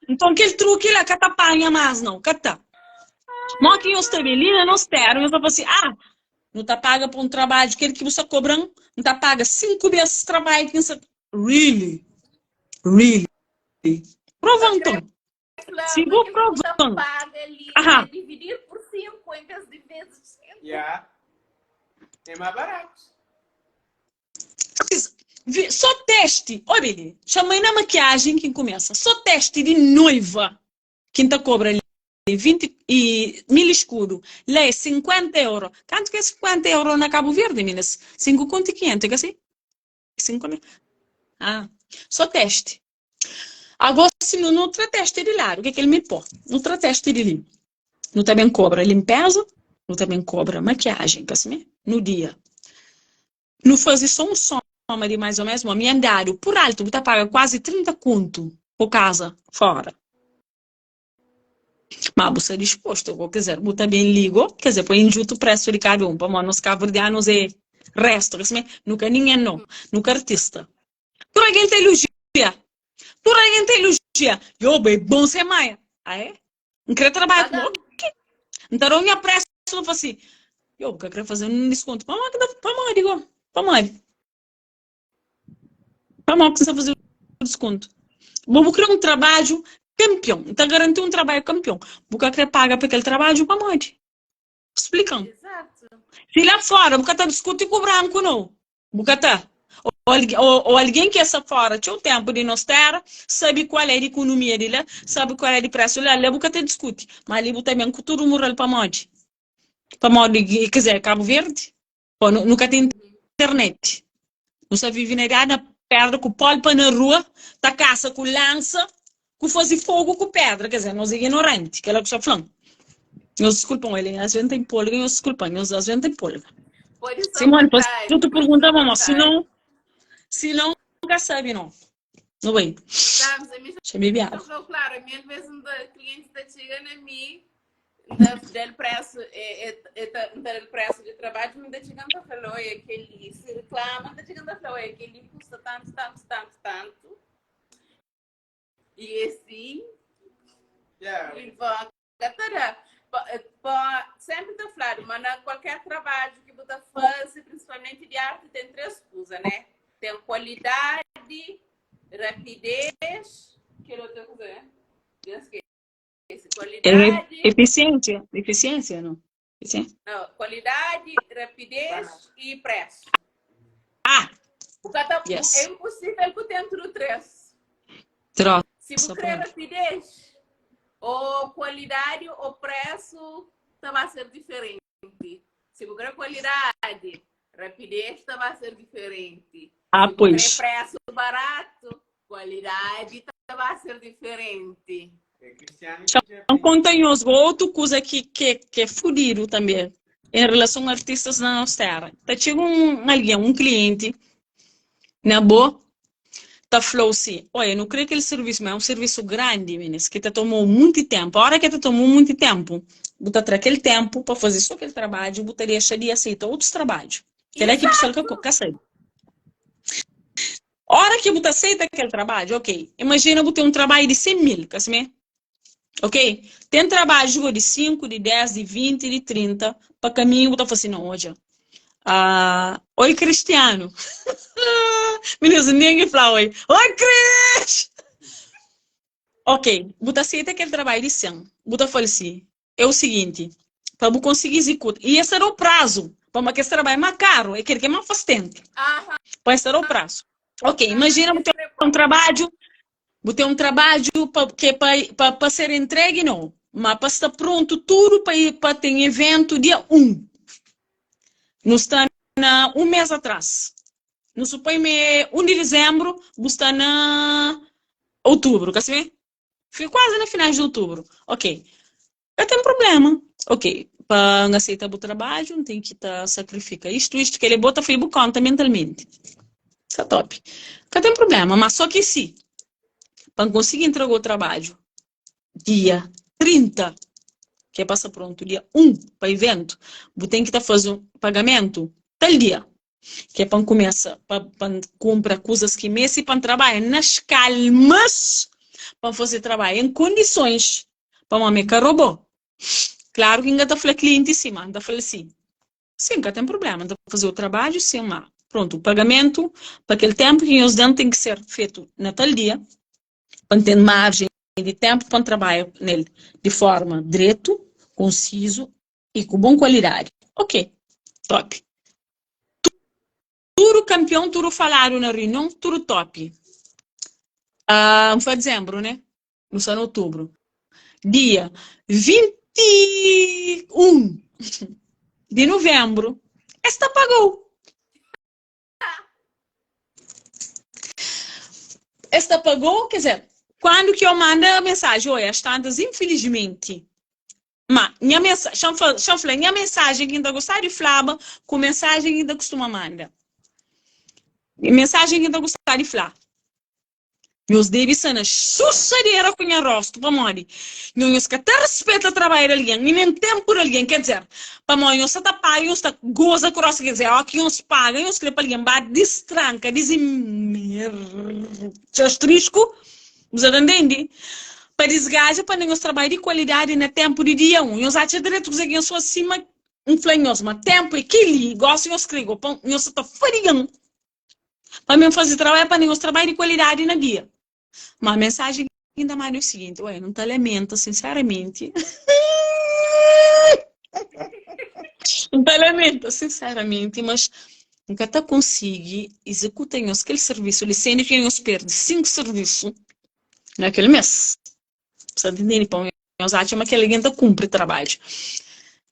então aquele truque lá, que tá apanha mais não, que tá. Mas aqui nós estamos ali, nós temos, nós vamos assim, não está paga por um trabalho, aquele que você cobra, não está paga 5 vezes trabalho, que você... Really? Provando, então. Sigo provando. Dividir por 5 em vez de vezes 5. É mais barato. Só teste. Olha, chamei na maquiagem quem começa. Só teste de noiva. Quem está cobra ali 20 e mil escuro. Lá é 50 euros. Quanto que é 50 euros na Cabo Verde, meninas? 5 conto e 500, é assim? 5, né? Só teste. Agora, se não outra teste de lá, o que é que ele me põe? Outra teste de ali. Não também cobra limpeza, não também cobra maquiagem, assim, no dia. Não fazer só um soma de mais ou menos, uma minha andário, por alto, você paga quase 30 conto por casa, fora. Mas você é disposto, quer dizer, você também ligo, quer dizer, põe junto o preço de cada um, para nós cabo-verdianos é resto, assim, nunca ninguém não, nunca artista. Por alguém tem elogia. Por alguém tem elogia. Eu, bem, bom ser mãe. É? Não queria trabalhar com você. Então, eu me apresso e falo assim, eu quero fazer um desconto. Para mãe, digo. Para mãe, que você fazer um desconto. Vou criar um trabalho campeão. Então, garantir um trabalho campeão. Vou querer pagar para aquele trabalho para mãe. Explicam. Exato. Se lá fora, vou estar discutindo com o branco, não. Vou estar. Ou alguém que essa fora tinha o tempo de nós ter, sabe qual é a economia dele, sabe qual é o preço dele, ele nunca te discute. Mas ali também com tudo moral para mod. Para mod, quer dizer, Cabo Verde, nunca tem internet. Não sabe viver na pedra com polpa na rua, tá caça com lança, com fazer fogo com pedra, quer dizer, nós é ignorante, que ela que está falando. Nós desculpam ele, às vezes tem polga, nós desculpam, às vezes tem polga. Simone, eu te pergunto, mamãe, se não, nunca sabe, não. Não vai. Estamos a mim Chame já falou claro, a minha vez um cliente está chegando a mim del preço del preço de trabalho, me está chegando a falar, olha, aquele se reclama, está chegando a falar, olha, aquele custa tanto, tanto, tanto, tanto. E assim, e sempre está falando, mas qualquer trabalho que você faz, principalmente de arte, tem três coisas, né? Tem qualidade, rapidez, que outra coisa, qualidade, eficiência, não? Não, qualidade, rapidez e preço. Yes. É impossível que tenha tudo três. Se você quer rapidez, ou qualidade, ou preço, vai ser diferente. Se você quer qualidade, rapidez, vai ser diferente. Se Pois. quer preço barato, qualidade, vai ser diferente. Não contem os outros coisa que é fudido também em relação a artistas na nossa terra. Tá chegando um cliente na boa, tá falou assim, olha, não creio que aquele serviço, mas é um serviço grande, meninas, que te tomou muito tempo. A hora que te tomou muito tempo, você terá aquele tempo para fazer só aquele trabalho, você deixa de aceitar outros trabalhos. Que é que a pessoa que aceita. A hora que você aceita aquele trabalho, ok, imagina você ter um trabalho de 100 mil, assim, ok? Tem trabalho de 5, de 10, de 20, de 30. Para caminho, você fala assim, não, hoje. Oi, Cristiano. Meninos, ninguém fala oi. Oi, Cris! Ok, você aceita aquele trabalho de 100. Você fala assim, é o seguinte, para você conseguir executar. E esse era o prazo. Para que esse trabalho é mais caro, é aquele que é mais faz tempo. Para esse era o prazo. Ok, imagina você ter um trabalho. Vou ter um trabalho para ser entregue, não. Mas para estar pronto tudo para ter evento dia 1. Não está um mês atrás. Não supõe 1 de dezembro, está na outubro, quer saber? Fica quase na final de outubro. Ok. Eu tenho problema. Ok. Para aceitar o trabalho, não tem que sacrificar isto, que ele bota foi conta mentalmente. Isso é top. Não tem problema, mas só que sim. Para conseguir entregar o trabalho dia 30, que é passar pronto, dia 1 para evento, você tem que fazer um pagamento tal dia, que é para começar, para comprar coisas que mesmo para trabalhar nas calmas, para fazer trabalho em condições, para uma meca robô. Claro que ainda está falando cliente em cima, ainda fala assim, sim, não tem problema, ainda fazer o trabalho, sim, mas pronto, o pagamento, para aquele tempo que os dentes tem que ser feito na tal dia, para ter margem de tempo para trabalhar nele de forma direto, conciso e com boa qualidade. Ok, top. Tudo campeão, tudo falaram na reunião, tudo top. Foi dezembro, né? Não só em outubro. Dia 21 de novembro, esta pagou. Esta pagou, quer dizer, quando que eu mando a mensagem, olha, as tantas, infelizmente, mas minha mensagem ainda gostar de falar, com mensagem ainda costuma mandar. Mensagem ainda gostar de falar. Meus devisanas sucederam com o rosto, para mim. Nós que até respeita o trabalho de alguém, e nem tempo de alguém, quer dizer, para mim, nós está pago, nós está goza com quer dizer, ó, que nós paga, nós que para alguém, destranca, dizem, trisco, você entende? Para desgajar, para nós trabalhar de qualidade no tempo de dia 1. Nós achamos direito que eu sou acima, influenhoso, mas tempo e que gosto, nós escrevo, nós está farinhando. Para mim fazer trabalho, para nós trabalhar de qualidade no dia. Mas a mensagem ainda mais é o seguinte, ué, não te lamenta, sinceramente. Não te lamenta, sinceramente, mas nunca te consegui executar aquele serviço, ele sendo que nós perde 5 serviços naquele mês. Você entende? Nós achamos que alguém cumpre o trabalho.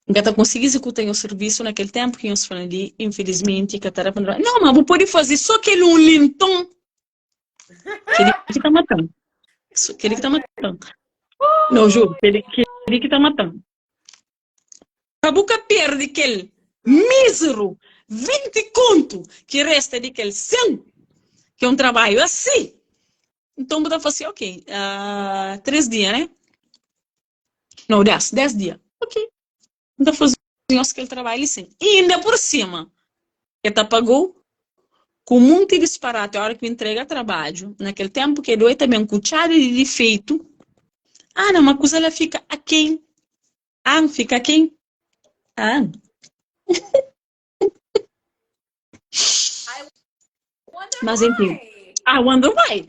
Nunca te consegui executar o serviço naquele tempo que nós falamos ali, infelizmente, que era para não, mas vou poder fazer só aquele um lintão. Aquele que tá matando. Aquele que tá matando. Não, juro. Aquele que tá matando. A boca perde aquele mísero 20 conto que resta daquele 100, que é um trabalho assim. Então, eu falei assim, ok, 3 dias, né? Não, 10 dias. Ok. Então, fazia aquele trabalho assim. E ainda por cima, que tá pagou com muito disparate a hora que me entrega trabalho. Naquele tempo que eu também um cuchara de defeito. Ah, não, uma coisa ela fica aquém. Ah, fica aquém. Ah. Mas enfim. Ah, onde vai?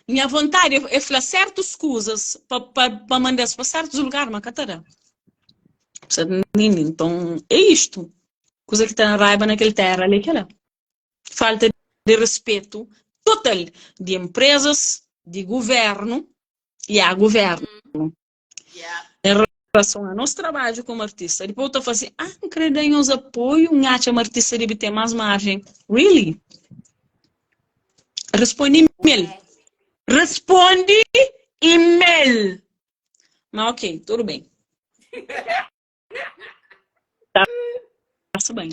Minha vontade é fazer certas coisas para mandar para certos lugares, mas catara. Então, é isto. Coisa que está na raiva naquele terra ali, que é falta de respeito total de empresas, de governo e a governo. Em relação ao nosso trabalho como artista. Depois eu falo assim, não creio em os apoio, um artista deve ter mais margem. Really? Responde e-mail. Responde e-mail. Mas ok, tudo bem. Tá bem.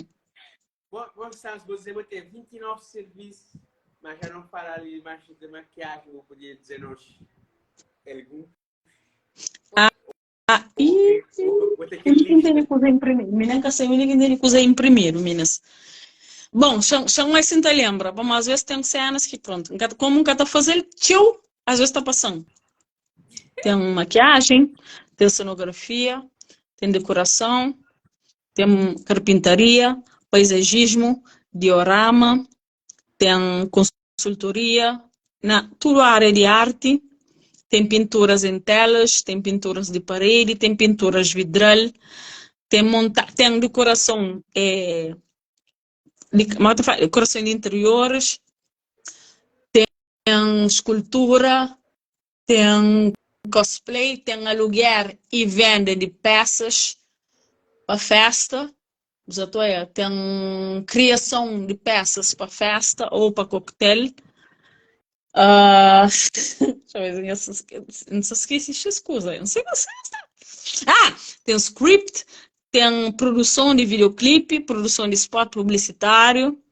Você vai ter 29 serviços, mas já não falar ali mais de maquiagem, vou poder dizer nós algum. Ninguém coisa imprimir. Menina que sei, ninguém coisa imprimir, meninas. Bom, são assim te lembra. Bom, às vezes tem cenas que pronto, como nunca tá fazendo, tio, às vezes tá passando. Tem maquiagem, tem cenografia, tem decoração, tem carpintaria, paisagismo, diorama, tem consultoria, tudo a área de arte. Tem pinturas em telas, tem pinturas de parede, tem pinturas vidral, tem decoração, decoração de interiores, tem escultura, tem cosplay, tem aluguer e venda de peças para festa. Tem criação de peças para festa ou para coquetel. Deixa eu ver, não se esquece essas coisas. Não sei você. Tem script, tem produção de videoclipe, produção de spot publicitário,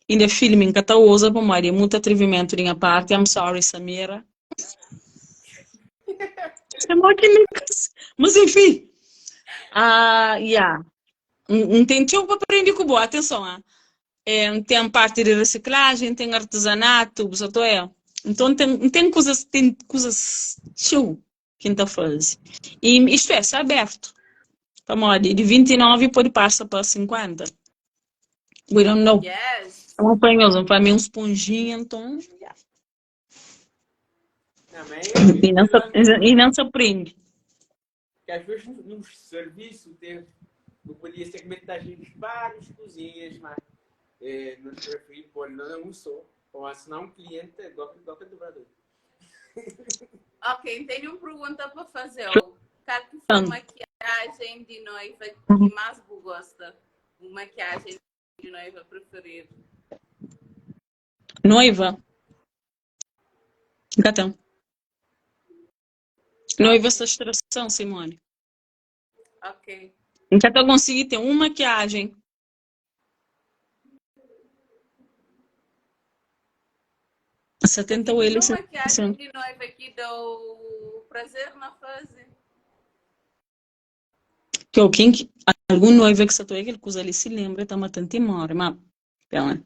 ainda filme em Catausa, para Maria, muito atrevimento da minha parte. I'm sorry, Samira. Mas enfim, não tem tempo para aprender com boa atenção. Tem parte de reciclagem, tem artesanato, então tem coisas show que está fazendo. E isto é aberto. Para moda, de 29 pode passar para 50. We don't know. Yes. É um panhoso, para mim, uns esponjinha, então. Yeah. E não se aprende. Porque às vezes nos serviços não podia segmentar de várias cozinhas, mas não preferi pôr não só, ou assinar um cliente qualquer dobrador. Ok, tenho uma pergunta para fazer. Qual que foi a maquiagem de noiva que mais gosta? Uma maquiagem de noiva preferida? Noiva? Gatão. Noiva essa extração, Simone. Ok. Então eu consegui ter uma maquiagem. Uma 78. maquiagem de noiva que deu prazer na fase. Algum noiva que satou aquele coisa ali se lembra, tá matando temor, mas pela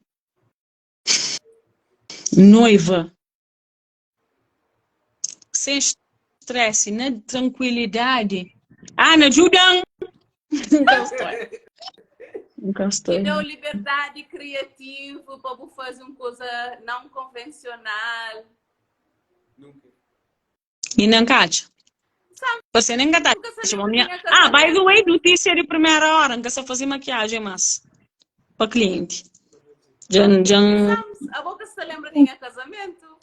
noiva sem estresse, na tranquilidade. Na ajudam. Nunca estou. Que deu liberdade criativa para fazer uma coisa não convencional. Nunca. E não cacha. Você nem gata. By the way, notícia de primeira hora, nunca só fazer maquiagem, mas para cliente. A boca se lembra de minha casamento?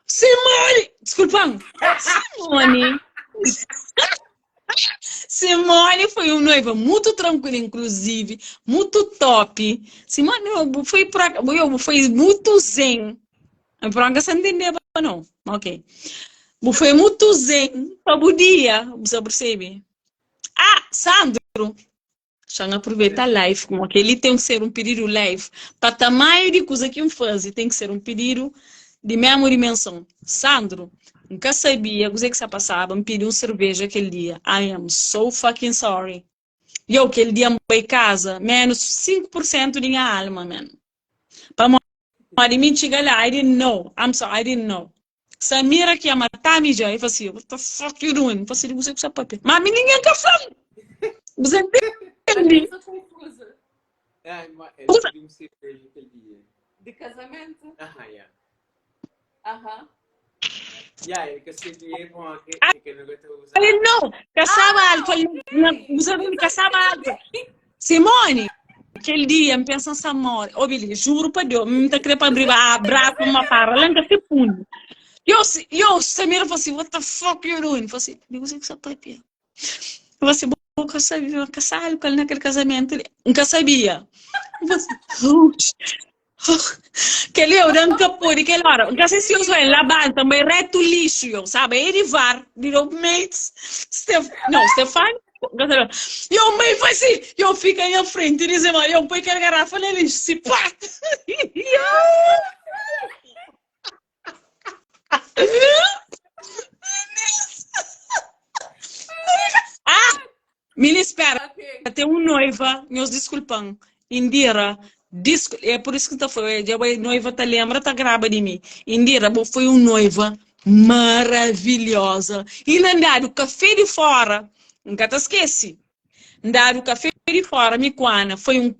Simone! Desculpa. Simone foi uma noiva muito tranquila, inclusive, muito top. Simone foi muito zen. Para você entender, não? Ok. Foi muito zen para o dia, você percebe? Sandro, deixa eu aproveitar a live, como aquele tem que ser um pedido live. Para tamanho de coisa que eu faz, tem que ser um pedido de mesma dimensão. Sandro, nunca sabia o que se passava, me pediu cerveja aquele dia. I am so fucking sorry. E eu, aquele dia, em casa, menos 5% de minha alma, man. Para morrer, me chega lá, I didn't know. I'm sorry, I didn't know. Samira que ia matar me já, eu falei assim, what the fuck you doing? Eu falei assim, você que papel. Mas ninguém quer falar. Você entende? Eu sou confusa. Eu pedi cerveja aquele dia. De casamento? Yeah. Aham. Yeah, ele quer ser dinheiro com aquele negócio usar. Falei, não, caçava álcool. Você não caçava álcool. Simone, aquele dia, me pensa nessa morte. Ô, Billy, juro para Deus, me tá querendo abrir a braço uma para, lembra se punho. Eu, Samira, falou assim, what the fuck you doing? Falei assim, digo, você que sabe, eu falei assim, eu sabia, caçar álcool naquele casamento. Nunca sabia. Eu falei assim, que ele nunca pude, que hora, nunca sei se eu sou em Laban, também reto lixo, eu, sabe? Ele var, virou mates, Stefano. E eu meio foi assim, eu fico aí à frente e dizem, mas eu põe aquela garrafa no lixo, se pá. Me espera, tem uma noiva, meus desculpam, Indira, é por isso que tá foi, a noiva tá lembra, tá grava de mim. Indira, foi uma noiva maravilhosa. E andar o café de fora, nunca te esqueci. Andar o café de fora, me quana, foi um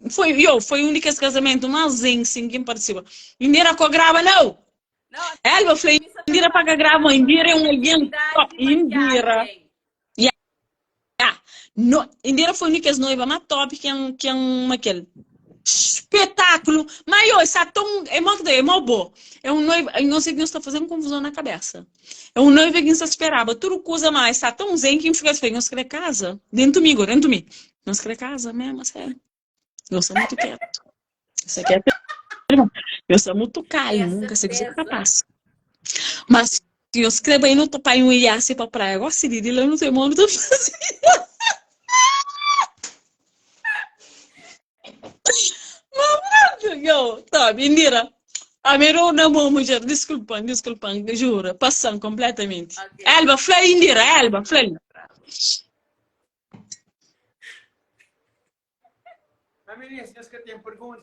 daqueles casamentos mais zen, quem participa. Indira com grava, não. Ela falou, Indira paga grava, Indira é um alguém top, Indira. No, Indira foi uma das noivas mais top que é aquele espetáculo. Mas eu, isso é tão. É mó bom. É um noivo. Eu não sei que não está fazendo confusão na cabeça. É um noivo que não se esperava. Tudo coisa mais. Está tão zen que fica assim. Não se quer casa. Dentro de mim. Não se quer casa mesmo, sério. Eu sou muito quieto. Isso aqui é. Eu sou muito calmo. Nunca sei o que você capaz. Mas se eu escrevo aí no pai um iasse para praia. Agora se diria, eu não tenho nome de fazer. Yo, tá, Indira. A minha não mulher, desculpa, juro, passando completamente. Okay. Elba, flay, Indira, flay.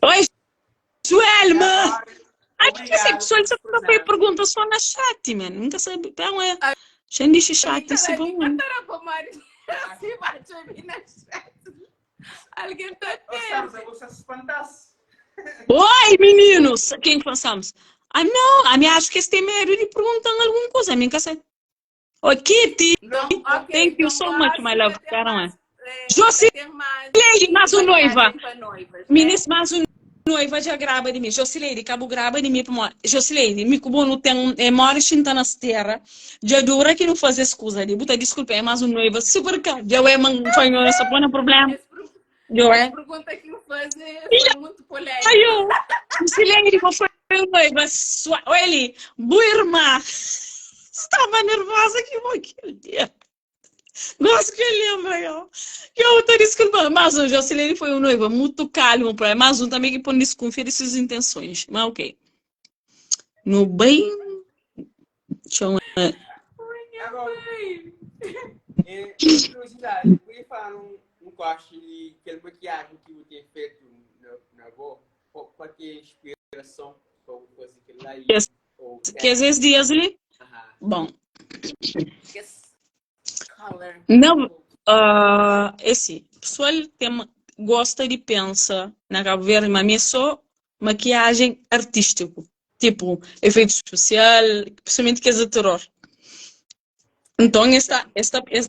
Oi, Joelma! Ai, que sei que só para pergunta só na chat, man. Nunca sabe, então é. Gente, chat, esse bom. Alguém tá tendo. Oi, meninos! Quem passamos? Ah, não! A minha acho que tem medo de perguntar alguma coisa. A minha casa. Oi, Kitty! Thank you so much, my love. Caramba. Josileide, mais uma noiva. Meninas, mais uma noiva já grava de mim. Josileide, cabo grava de mim. Josileide, me cubo não tem. Mora chinta nas terras. Já dura que não faz excusa. Buta, desculpa, é mais uma noiva. Super caro. Já é uma fanhosa, essa põe problema. A pergunta que eu fazer foi muito polêmica. Josileide, qual foi a noiva? Ele, boa irmã. Estava nervosa que vou aquele dia. Nossa, que lembra, eu estou desculpando, mas o Jocilene foi um noivo muito calmo, mas um também que põe desconfiar de suas intenções, mas ok. No bem... Deixa eu... Agora, curiosidade, eu queria falar um corte de aquela maquiagem que eu tinha feito na avó, pode ter inspiração para fazer aquilo lá. Que esses dias ali? Bom. Não, esse pessoal gosta de pensar na Cabo Verde, mas é só maquiagem artística, tipo efeito especial, principalmente que é de terror. Então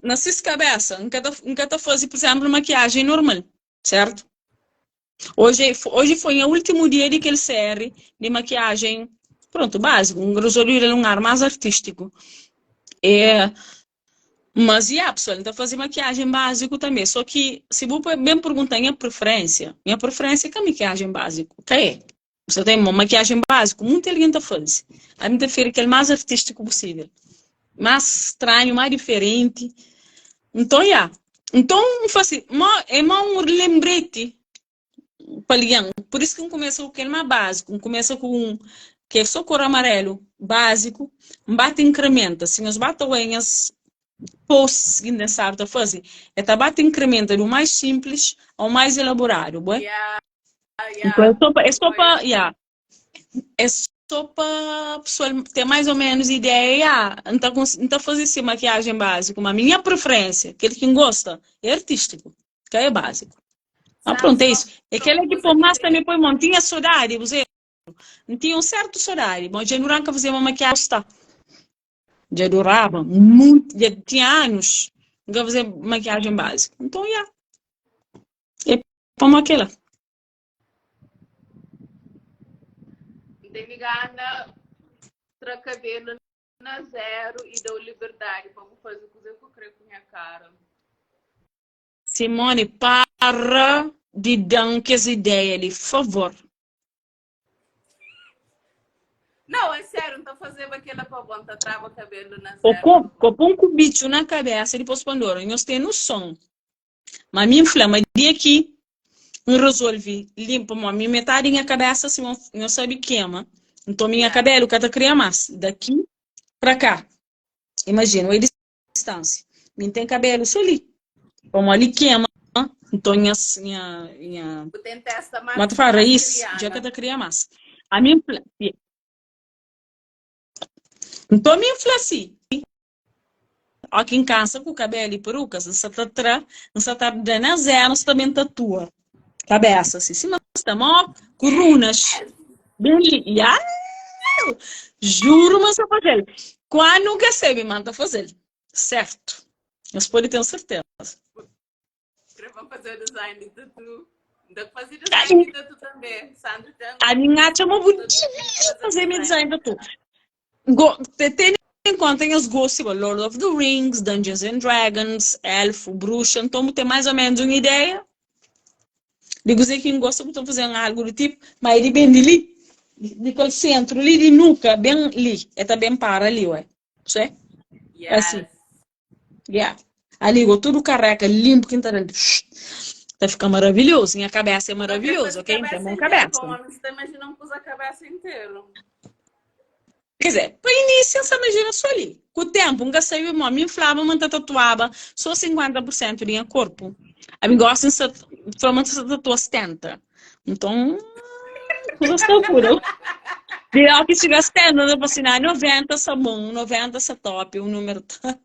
na sua cabeça, nunca tá fazendo, por exemplo, maquiagem normal, certo? Hoje foi o último dia daquele série de maquiagem, pronto, básico, um grossolho um ar mais artístico. Mas, pessoal, então fazer maquiagem básica também. Só que, se você bem perguntar minha preferência é que a maquiagem básica, ok? Você tem uma maquiagem básica, muita gente faz. A gente prefere aquele mais artístico possível. Mais estranho, mais diferente. Então, Então, é um lembrete para alguém. Por isso que começa com aquele mais básico. Começa com que é só cor amarelo, básico, bate incrementa, se nós batemos posts que não sabe tá fazer, é bate incrementa do mais simples ao mais elaborado, bom? Então é só para pessoa ter mais ou menos ideia, não tá fazer essa maquiagem básica, mas a minha preferência, aquele que gosta, é artístico, que é básico. Ah, pronto, é isso. É aquele que por mais também põe montinha saudade, você não tinha um certo saudade, mas já não fazer uma maquiagem, tá? Já durava muito, já tinha anos que fazer maquiagem básica. Então, é como aquela. Tem que ganhar cabelo na zero e dou liberdade para fazer o que eu quero com minha cara. Simone, para de dar que essa ideia ali, por favor. Não, é sério, não estou fazendo aquela para trava o cabelo na zero. Com um bicho na cabeça, depois Pandora, nós temos noção. Mas me inflama de aqui, não resolve, limpa a minha metade da minha cabeça, se não sabe queima. Então, minha cabelo, cada cria mais, daqui para cá. Imagina, a distância. Minha tem cabelo só ali. Como ali queima, então minha mas tu faz raiz, já cada cria mais. A minha então, me infla assim. Aqui em casa, com o cabelo e peruca, você está dando zero, você também tatua. Cabeça, assim. Se nós estamos com runas. Bem, juro, mas eu vou fazer. Quando nunca sei, me manda fazer. Certo. Mas pode ter certeza. Vamos fazer o design de tatu. Dá para fazer design de tatu também. Sandra, a minha chama bonita fazer meu design de tatu. Tem em conta os gostos, Lord of the Rings, Dungeons and Dragons, Elfo, Bruxa, então tem mais ou menos uma ideia. Digo que quem gosta de fazer algo do tipo, mas ele bem ali, de centro ali, de nuca, bem ali, é bem para ali, ué. Certo? Yes. Assim. Ali, tudo careca, limpo, que tá ficando maravilhoso, minha cabeça é maravilhosa, ok? Então, minha cabeça. Você está imaginando usar a cabeça inteira. Quer dizer, para início, essa imagina só ali. Com o tempo, nunca saiu, me inflava, me tatuava, só 50% do meu corpo. A mim gosta de tatuar 70%. Então, coisa está pura. Dirá que chega a 70%, eu vou assinar 90% essa bom, 90% essa top, o número tá.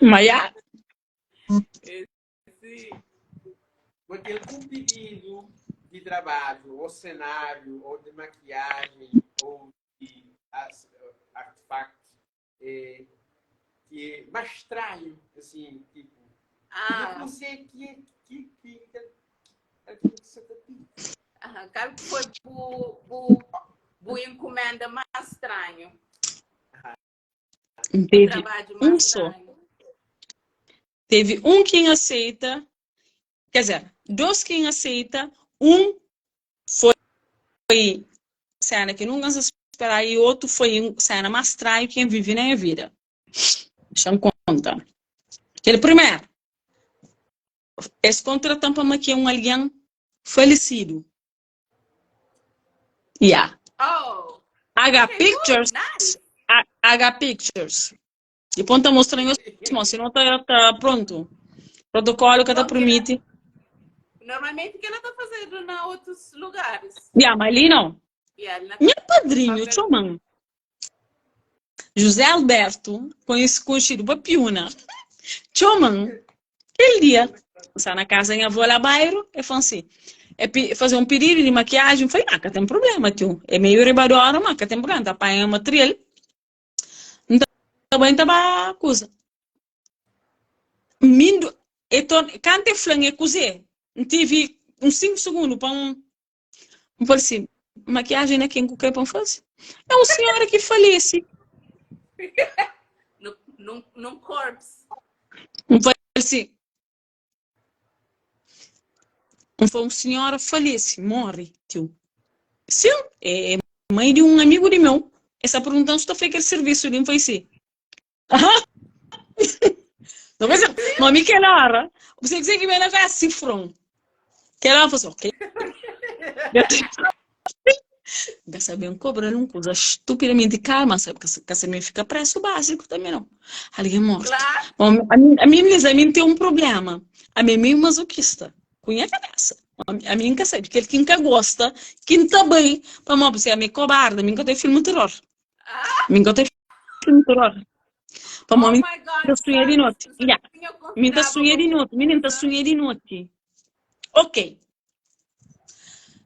Mas, Sim. Porque um pedido de trabalho, ou cenário, ou de maquiagem, ou de artefactos, que é mais estranho, assim, tipo, eu não sei que qual foi o encomenda mais estranho? Teve um só. Teve um que aceita, quer dizer, 2 que aceita, um foi cena que nunca se esperar e outro foi cena mais estranho que vive na minha vida. Deixa eu contar. Aquele primeiro, esse contratante para aqui alguém falecido. H Pictures. H Pictures. E ponta mostrando se não tá pronto. Protocolo que tá permite. Normalmente que ela está fazendo em outros lugares. Mas ali não. Meu padrinho, Choman. José Alberto, conhecido por Piuna. Choman, aquele dia, está na casa em avó lá bairro, e falou assim, fazer um pedido de maquiagem. Falei, que tem problema, tio. É meio ribadora, mas que tem problema, tá apanhando material. Então, também tá coisa. Mindo, então, quando eu falei cozer, tive uns 5 segundos para falei assim, maquiagem é quem quer para fazer. É uma senhora que falece. Num corpse. Falei assim, foi uma senhora falece, morre, tio. Sim, é mãe de um amigo de meu. Essa perguntando se tu fez aquele serviço, ele foi assim. Não vai ser, mas aquela hora, você que me leva a cifrão. Que ela falou, ok? Nunca sabia cobrar uma coisa estupidamente calma, sabe? Que você me fica preço básico também, não. Ali é morto. Claro. Bom, a mim, Lisa, a mim tem um problema. A mim é meio masoquista. Cunha a cabeça. A mim nunca sabe, porque quem gosta, quem tá bem, para mim, você é meio cobarde, a mim que eu tenho filme de terror. Ah, A mim que eu tenho filme de terror. Para oh mim, my God, eu sonhei de noite. sabes? Yeah. Eu Mim tá confinava sonhei de alguma noite. Menino, tá coisa. sonhei de noite. Ok.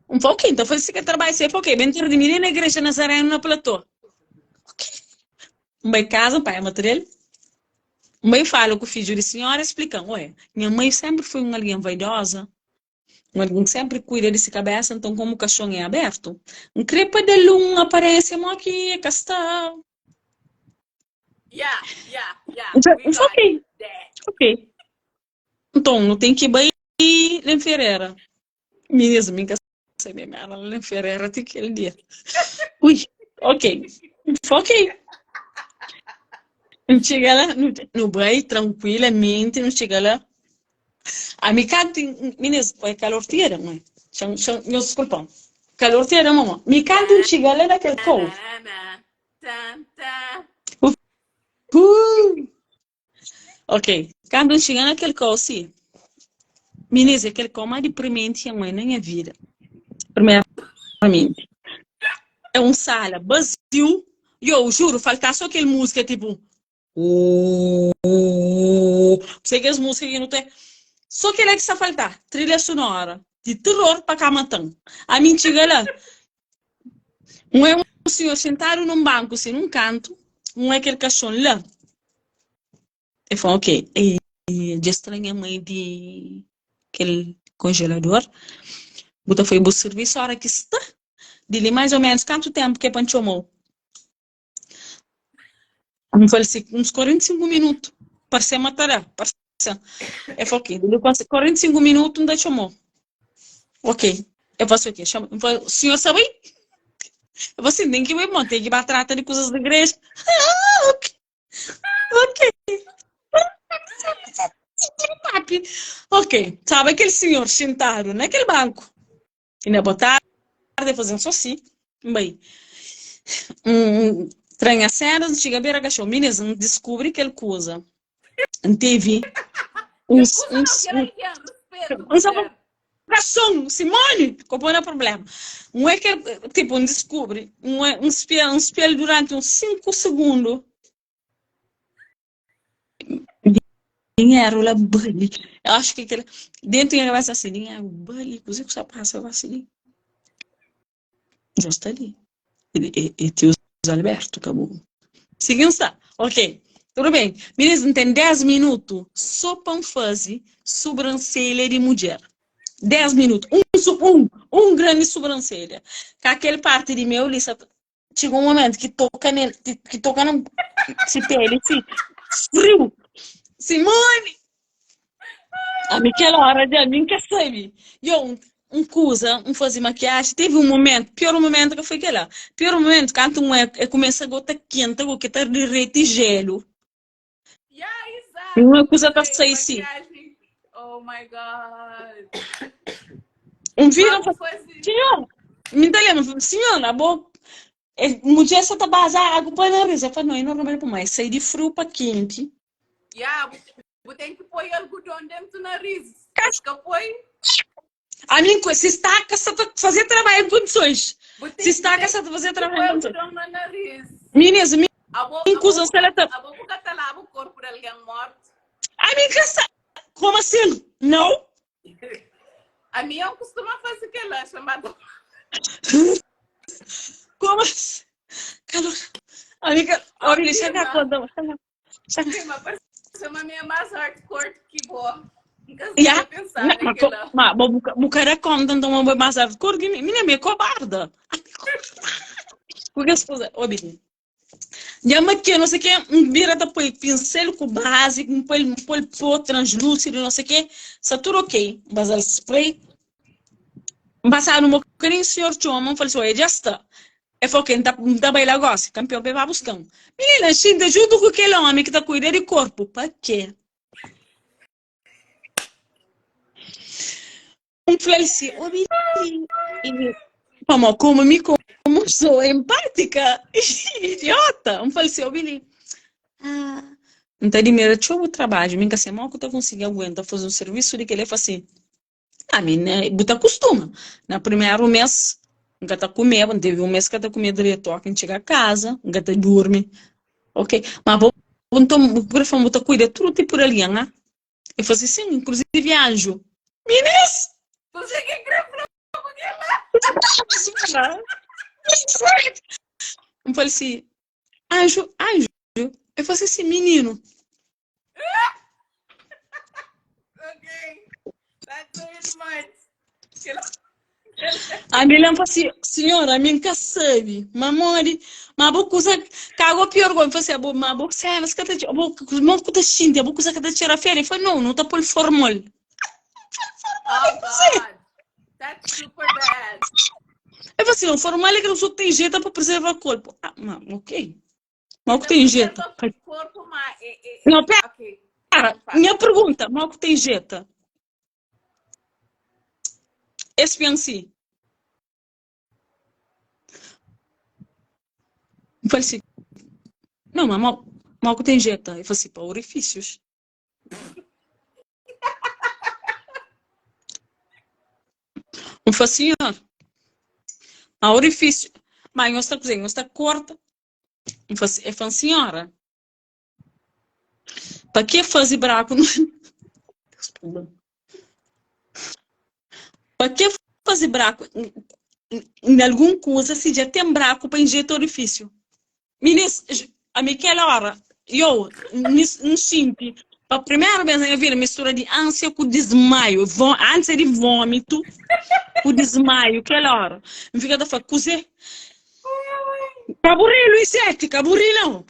Um pouquinho, então foi isso que eu trabalhei. Ok, bem tarde de mim na igreja Nazareno na platô. Ok. Um bem casa, um pai material. Um bem falo com o filho de senhora, explicando, ué, minha mãe sempre foi uma alguém vaidosa. Alguém sempre cuida desse cabeça, então como o caixão é aberto, um crepa de lum aparece, mo aqui, cá está. Yeah, yeah, yeah. Então, We got ok, that. ok. Então, não tem que ir bem em Ferreira. Mesmo, em casa, em Ferreira, tem aquele dia. Ui, ok. Ok. Não chega lá, no banho, tranquilamente, não chega lá. A minha casa tem, meninas, foi calor tira, mãe. Não, desculpa. Calor tira, mamãe. Minha casa não chega lá naquele couve. Na, tan, tan. Ok. Quando chega naquele couve, sim. Meninas, aquele couve mais deprimente, mãe, na minha vida. Primeiramente. É um sala vazio. E eu juro, faltar só aquele música, tipo... Sei que as músicas que não tem... Só que é que está faltar. Trilha sonora. De terror para Camatã. A mim chega lá. Um é um senhor sentado num banco, assim, num canto. Um é aquele caixão lá. Eu falo, ok. E já estranha a mãe de aquele congelador. Buta foi para o serviço, a hora que está. Dile mais ou menos quanto tempo que é para chamou. Eu falei assim, uns 45 minutos. Para ser matará. Eu falei, ok. Dile 45 minutos, não chamou. Ok. Eu faço o quê? Eu falei, o senhor sabe? Eu falei assim, tem que ir, tem que ir para trata de coisas da igreja. Ah, ok. Ok. Ok, sabe aquele senhor sentado naquele banco e na boa tarde fazendo só assim, bem, estranha cena, chega a beira cachorro, meninas, descobre aquela coisa, teve Que uns, coisa não uns, quero enviar respeito, uns mulher. aprovação, Simone, qual é o problema? Não é que, tipo, descobre, um espelho durante uns 5 segundos, dinheiro lá, bali, eu acho que aquele, dentro da cabeça assim, dinheiro, bali, coisa que só passa assim, já está ali. E tio Alberto, acabou. Seguindo está. Ok. Tudo bem. Meninas, tem 10 minutos só para fazer sobrancelha de mulher. 10 minutos. Um grande sobrancelha. Com aquele parte de meu, Lisa, chegou um momento que toca nele, que toca na pele, assim, frio. Simone! A aquela hora de mim que sabe. Eu, coisa, fazer maquiagem. Teve um momento, pior momento que foi aquele. Pior momento, quando começa a gota quente, o que está derrete gelo. Yeah, Uma exato. coisa está a Sei, sair assim. maquiagem. Oh my God. Viram, Vamos fazer. senhor, me dá lembra, senhor, a boa, mulher só está basada, água para nariz. Eu falei, não, eu não trabalho para mais. Sair de frio para quente. Yeah, você tem que pôr algodão dentro do nariz. Acho que põe. A mim, se está a fazer trabalho em condições. Se está a fazer trabalho põe em condições. algodão no nariz. Meninas, A coisa, se ela está... boca tá lá, o corpo de alguém morto. A mim, como assim? Não? A minha eu costumo fazer aquela chamada. Como assim? Calor. Amiga, olha, chega a Prima, conta. prima, parece uma minha mais hardcore que boa. Nunca se Já? vai pensar naquela. Mas, bucara conta, então, uma mais hardcore que minha é cobarda. Porque as coisas, ó, bem. Já maquia, não sei o que, vira da põe pincel com base, põe pó translúcido, não sei o que, está tudo ok. Mas o spray, passar no bocadinho, senhor Choma, falou assim, já está. É porque não tá bem negócio, campeão vai buscar. Menina, xinda junto com aquele homem que está cuidando do corpo. Para quê? Falei assim, ô, menina, como me sou empática, idiota. Eu falei assim, eu Billy, então de mim, deixa eu trabalho, minha assim, mal que eu consegui aguentar fazer um serviço de que ele fala assim, a mim, né, buta costuma. No primeiro mês, nunca tá comendo, teve um mês que tá comendo direto, a gente chega a casa, nunca tá dorme, ok? Mas vou, então, por favor, buta cuida, tudo tipo por ali, né? Eu falei assim, sim, inclusive anjo. Meninas! Você que gravou Eu falei assim, anjo. Eu falei assim, menino. Ok. That's it, much. A Milena falou assim, senhora, minha sabe, mamãe, mas vou usar, cago pior, eu falei assim, mas vou sair, mas que tá, vou que xinte, vou usar que tá tirar férias. Eu falei, não tá por formal. Oh, God. That's super bad. Eu falei assim, não, formal é que não só tem jeito para preservar o corpo. Ah, mas ok. Mal que Então, tem jeito. preserva o corpo, mas... Não, Ok. pera, minha pergunta, mal que tem jeito. Esse pensi. Eu falei assim, não, mas mal que tem jeito. Eu falei assim, para orifícios. Eu falei assim, a orifício. Mas eu estou cozinhando, eu estou corta. Eu falei assim, senhora, para que fazer buraco? Para que fazer buraco em alguma coisa se já tem buraco para injetar orifício? Meninas, a aquela hora, eu não sinto. Para a primeira vez na minha vida, mistura de ânsia com desmaio. Ânsia de vômito com desmaio. Aquela hora. Me fica da faculdade. Caburri, Luizete, caburri não.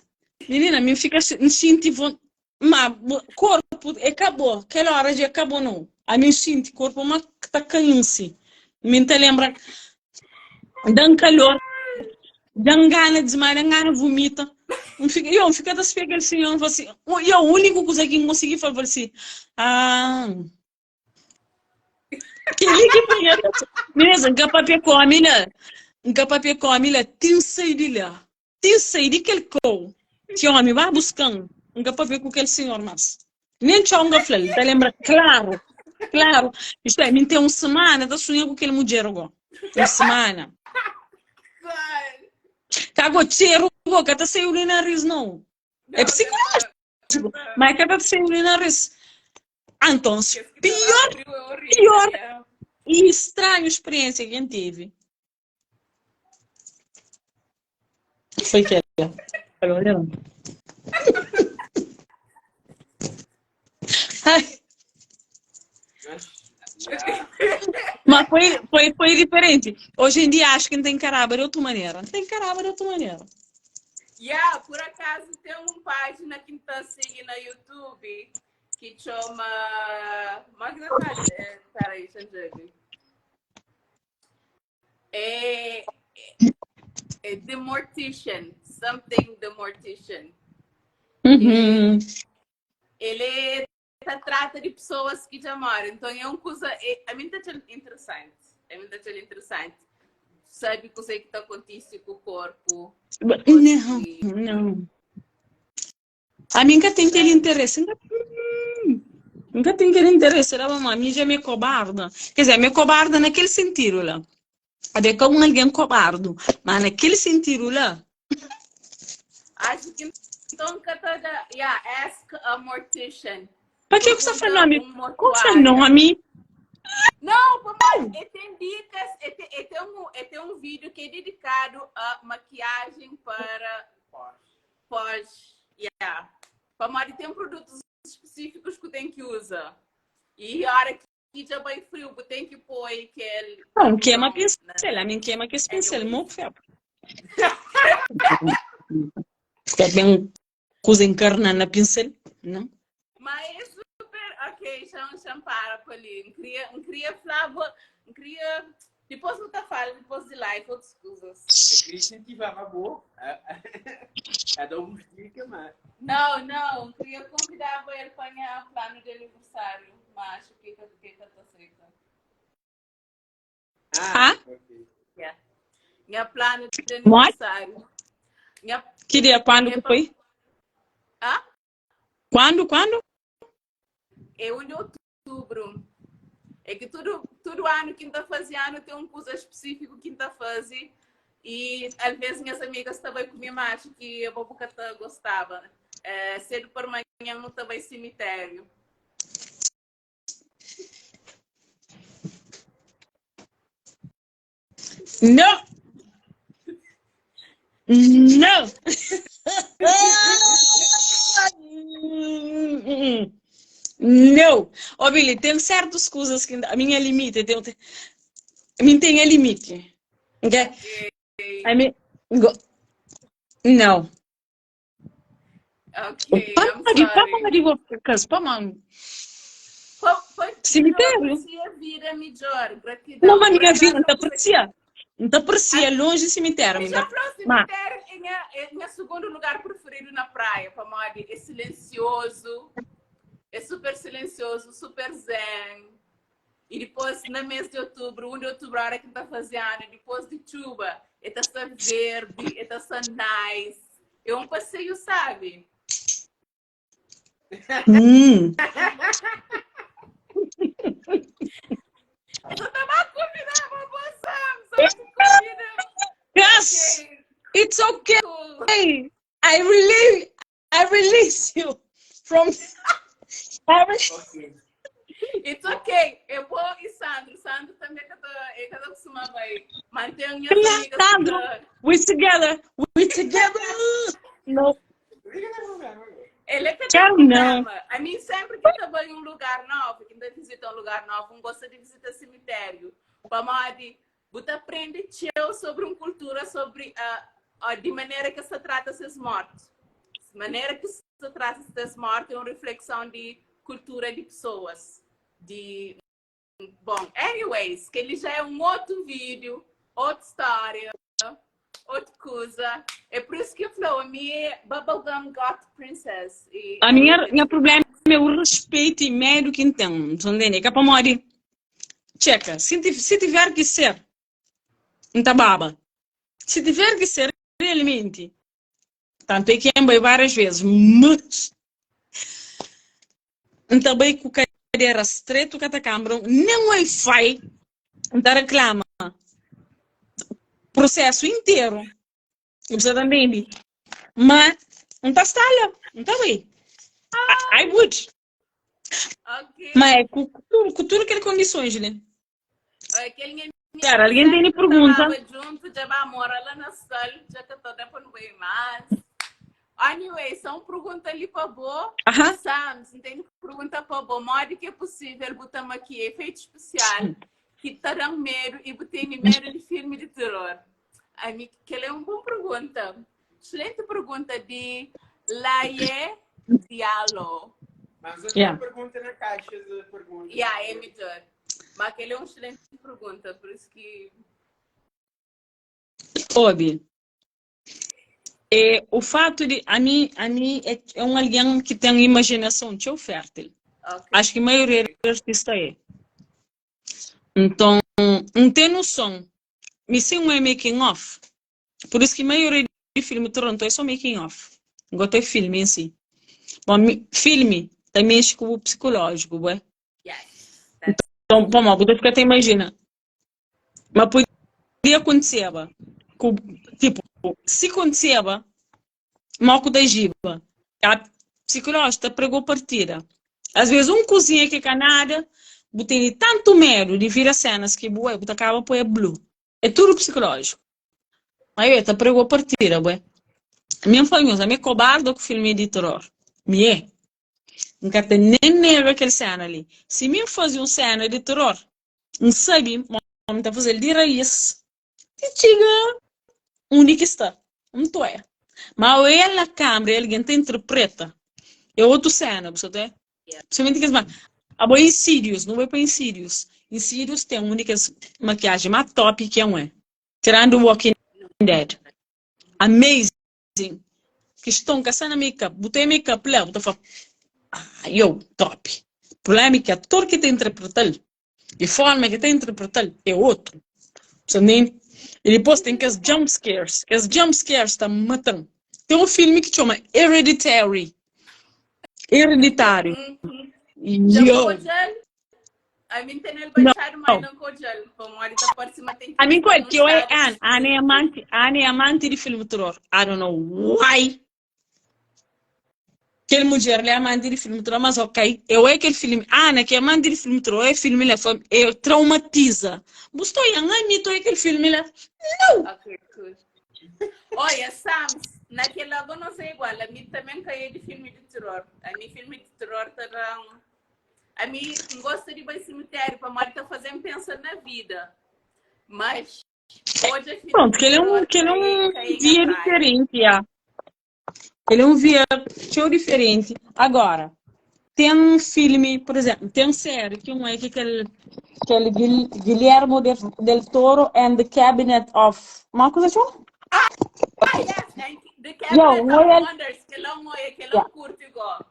Menina, me fica sentindo. Mas corpo, acabou. Aquela hora já acabou, não. A mim sinto corpo, mas está caindo-se. Me te lembra. Dá calor. Dá gana de desmaiar, dá gana vomita. Eu fico das pegas assim, eu falo assim. E a única coisa que eu consegui falar assim. Que ligue primeiro. Beleza, papel come, né? Papel come, né? Tem saído lá. Tem saído que ele com. Que homem vai buscando. Papel com aquele senhor, mas. Nem tinha um gaflel, tá lembra? Claro. Claro. Isto é, me tem uma semana, tá sonhando com aquele mulher agora. Uma semana. God. Cago cheiro, que tá saindo no nariz, não. É psicológico. Mas que tá saindo no nariz. Então, pior e estranha experiência que a gente teve. Foi que ela falou, não. Mas foi diferente. Hoje em dia acho que não tem caraba de outra maneira. Não tem caraba de outra maneira. Por acaso tem uma página que está seguindo no YouTube que chama Magna Carta. Peraí, deixa eu ver. É The Mortician. Something The Mortician. Uhum. Ele trata de pessoas que já moram. Então é uma coisa. A mim está interessante. Sabe o que está acontecendo com o corpo? Não. A mim nunca tem aquele interesse. Nunca tem aquele interesse. A mim já é meio cobarda. Quer dizer, meio cobarda naquele sentido lá. É como alguém cobardo. Mas naquele sentido lá. Acho que então, ask a mortician. Para que você fala nome? Como Qual é nome? Não, mas tem dicas, tem um vídeo que é dedicado a maquiagem para pós. Para Mari tem produtos específicos que tem que usar. E a hora que já vai frio, tem que pôr aquele. Não, queima pincel. A mim queima que esse pincel, muito febre. Fica bem coisa encarnada na pincel, não? Mas é super, ok, chama para ali. Não queria Flávio, não queria. Depois não tá falando, depois de live, outras coisas. Eu queria incentivar a boa. A dar um dicas, mas. Não, queria convidar ele para o plano de aniversário, mas acho que tá certo. Ah? Ok. Minha plano de What? aniversário. Minha... Que dia? Quando que foi? Ah? Quando? É 1 de outubro. É que todo ano, quinta-feira, ano, tem um curso específico quinta-feira. E às vezes minhas amigas também comiam mais que eu vou porque gostava. Cedo por manhã não estava em cemitério. Não! Não! Não! Ó, Billy, tem certas coisas que a minha limite, a minha tem a limite. Ok? I mean, não. Ok, I'm sorry. Cemitério. Vida melhor, gratidão. Não, a minha vida não aprecia. Não aprecia longe do cemitério. Já falou cemitério é meu segundo lugar preferido na praia, Pamadi. É silencioso, é super silencioso, super zen. E depois, no mês de outubro, 1 de outubro, a hora que está fazendo, depois de chuva, está verde, está nice. É um passeio, sabe? Só estava convidando para você, só te convido. Yes, Okay. it's okay. Cool. I release you from. Ok. It's okay. Eu vou e Sandro. Sandro também é que eu costumava aí. Mantenho minhas amigas. Sandro, we together. No. Ele é que Tchau, tem não. problema. A mim, sempre que eu vou em um lugar novo, que ainda visita um lugar novo, não gosta de visitar cemitério. Pamadi, você aprende sobre uma cultura, sobre de maneira que se trata esses mortos. De maneira que se trata esses mortos é uma reflexão de cultura de pessoas. Bom, anyways, que ele já é um outro vídeo, outra história, outra coisa. É por isso que eu falo, a minha é Bubblegum Got Princess. A minha problema é o respeito e medo que tem. Entende? Que é para morrer. Checa, se tiver que ser, então baba. Se tiver que ser, realmente. Tanto é que eu várias vezes, mas também com cadeira estreita que a câmara, nem Wi-Fi, então reclama. Processo inteiro. Você também. Mas, não está estalha, não está bem. I would. Okay. Mas é com tudo aquelas condições, né? Cara, alguém tem pergunta? Junto, já vai morar lá na sala, já que estou depois não veio mais. Anyway, são perguntas ali para boa. Sam, se tem pergunta para boa, modo que é possível, botamos aqui efeito especial, que terão medo e botei medo de filme de terror. Que é uma boa pergunta. Excelente pergunta de Laie Diallo. Mas eu tenho pergunta na caixa de perguntas. É melhor. Mas aquele é uma excelente pergunta, por isso que... Óbvio. O fato de... A mim é um alguém que tem imaginação tão fértil. Okay. Acho que a maioria dos artistas é. Então, não tem noção. Me sim um making of. Por isso que a maioria de filme de Toronto é só making of. Não gosto de filme em si. Bom, filme também mexe com o psicológico, ué. Então, vamos, você até imagina. Mas podia acontecer, tipo, se acontecia, mal que da giba, a psicológica pregou partida. Às vezes, cozinha que é canada, tem tanto medo de vir a cenas que, ué, você acaba por blue. É tudo psicológico. Aí, eu pregou partida, ué. A minha família, a minha cobarde com filme de terror. Me não quero ter nem nega aquele cena ali. Se me fazer uma cena de terror, não sabe, mas está fazendo de raiz. E chega onde que está. Não tô é. Mas ele na câmera, ele que interpreta. É outra cena, você tá? Principalmente que a boa Insidious, não vai para Insidious. Insidious tem uma única maquiagem mais top que é um. Tirando o Walking Dead. Amazing. Que estão caçando make-up. Botei make-up lá, botei fala. Top. O problema é que ator que está interpretando, de forma que está interpretando, é outro. Você nem... E depois tem que as jump scares. Que as jump scares estão matando. Tem um filme que chama Hereditary. Hereditário. Já Yo! Kojal? A mim tem ele Não. baixado, mas não Kojal. Como ali tá por cima tem que A mim, estar que eu é estado Anne é amante de filme de terror. I don't know why. Aquele mulher é amante de filme de terror, mas ok. Eu é aquele filme. Ana, que é amante de filme de terror, é filme, é traumatiza. Gostou, eu é aquele filme lá. Não! Ok, cool. Olha, Sams, naquele lado não sei igual. A mim também caiu de filme de terror. A mim filme de terror terão. A mim gosto de ir para o cemitério para Marta fazer pensar na vida. Mas hoje é filme Pronto, de que ele é terror, um cai via atrás. diferente, já. Ele é um via diferente. Agora, tem um filme, por exemplo, tem uma série que é aquele Guillermo del Toro and the Cabinet of... Uma coisa assim? Ah, yes, and the Yo, Cabinet of Royal... Wonders, que ele Yeah. curte igual.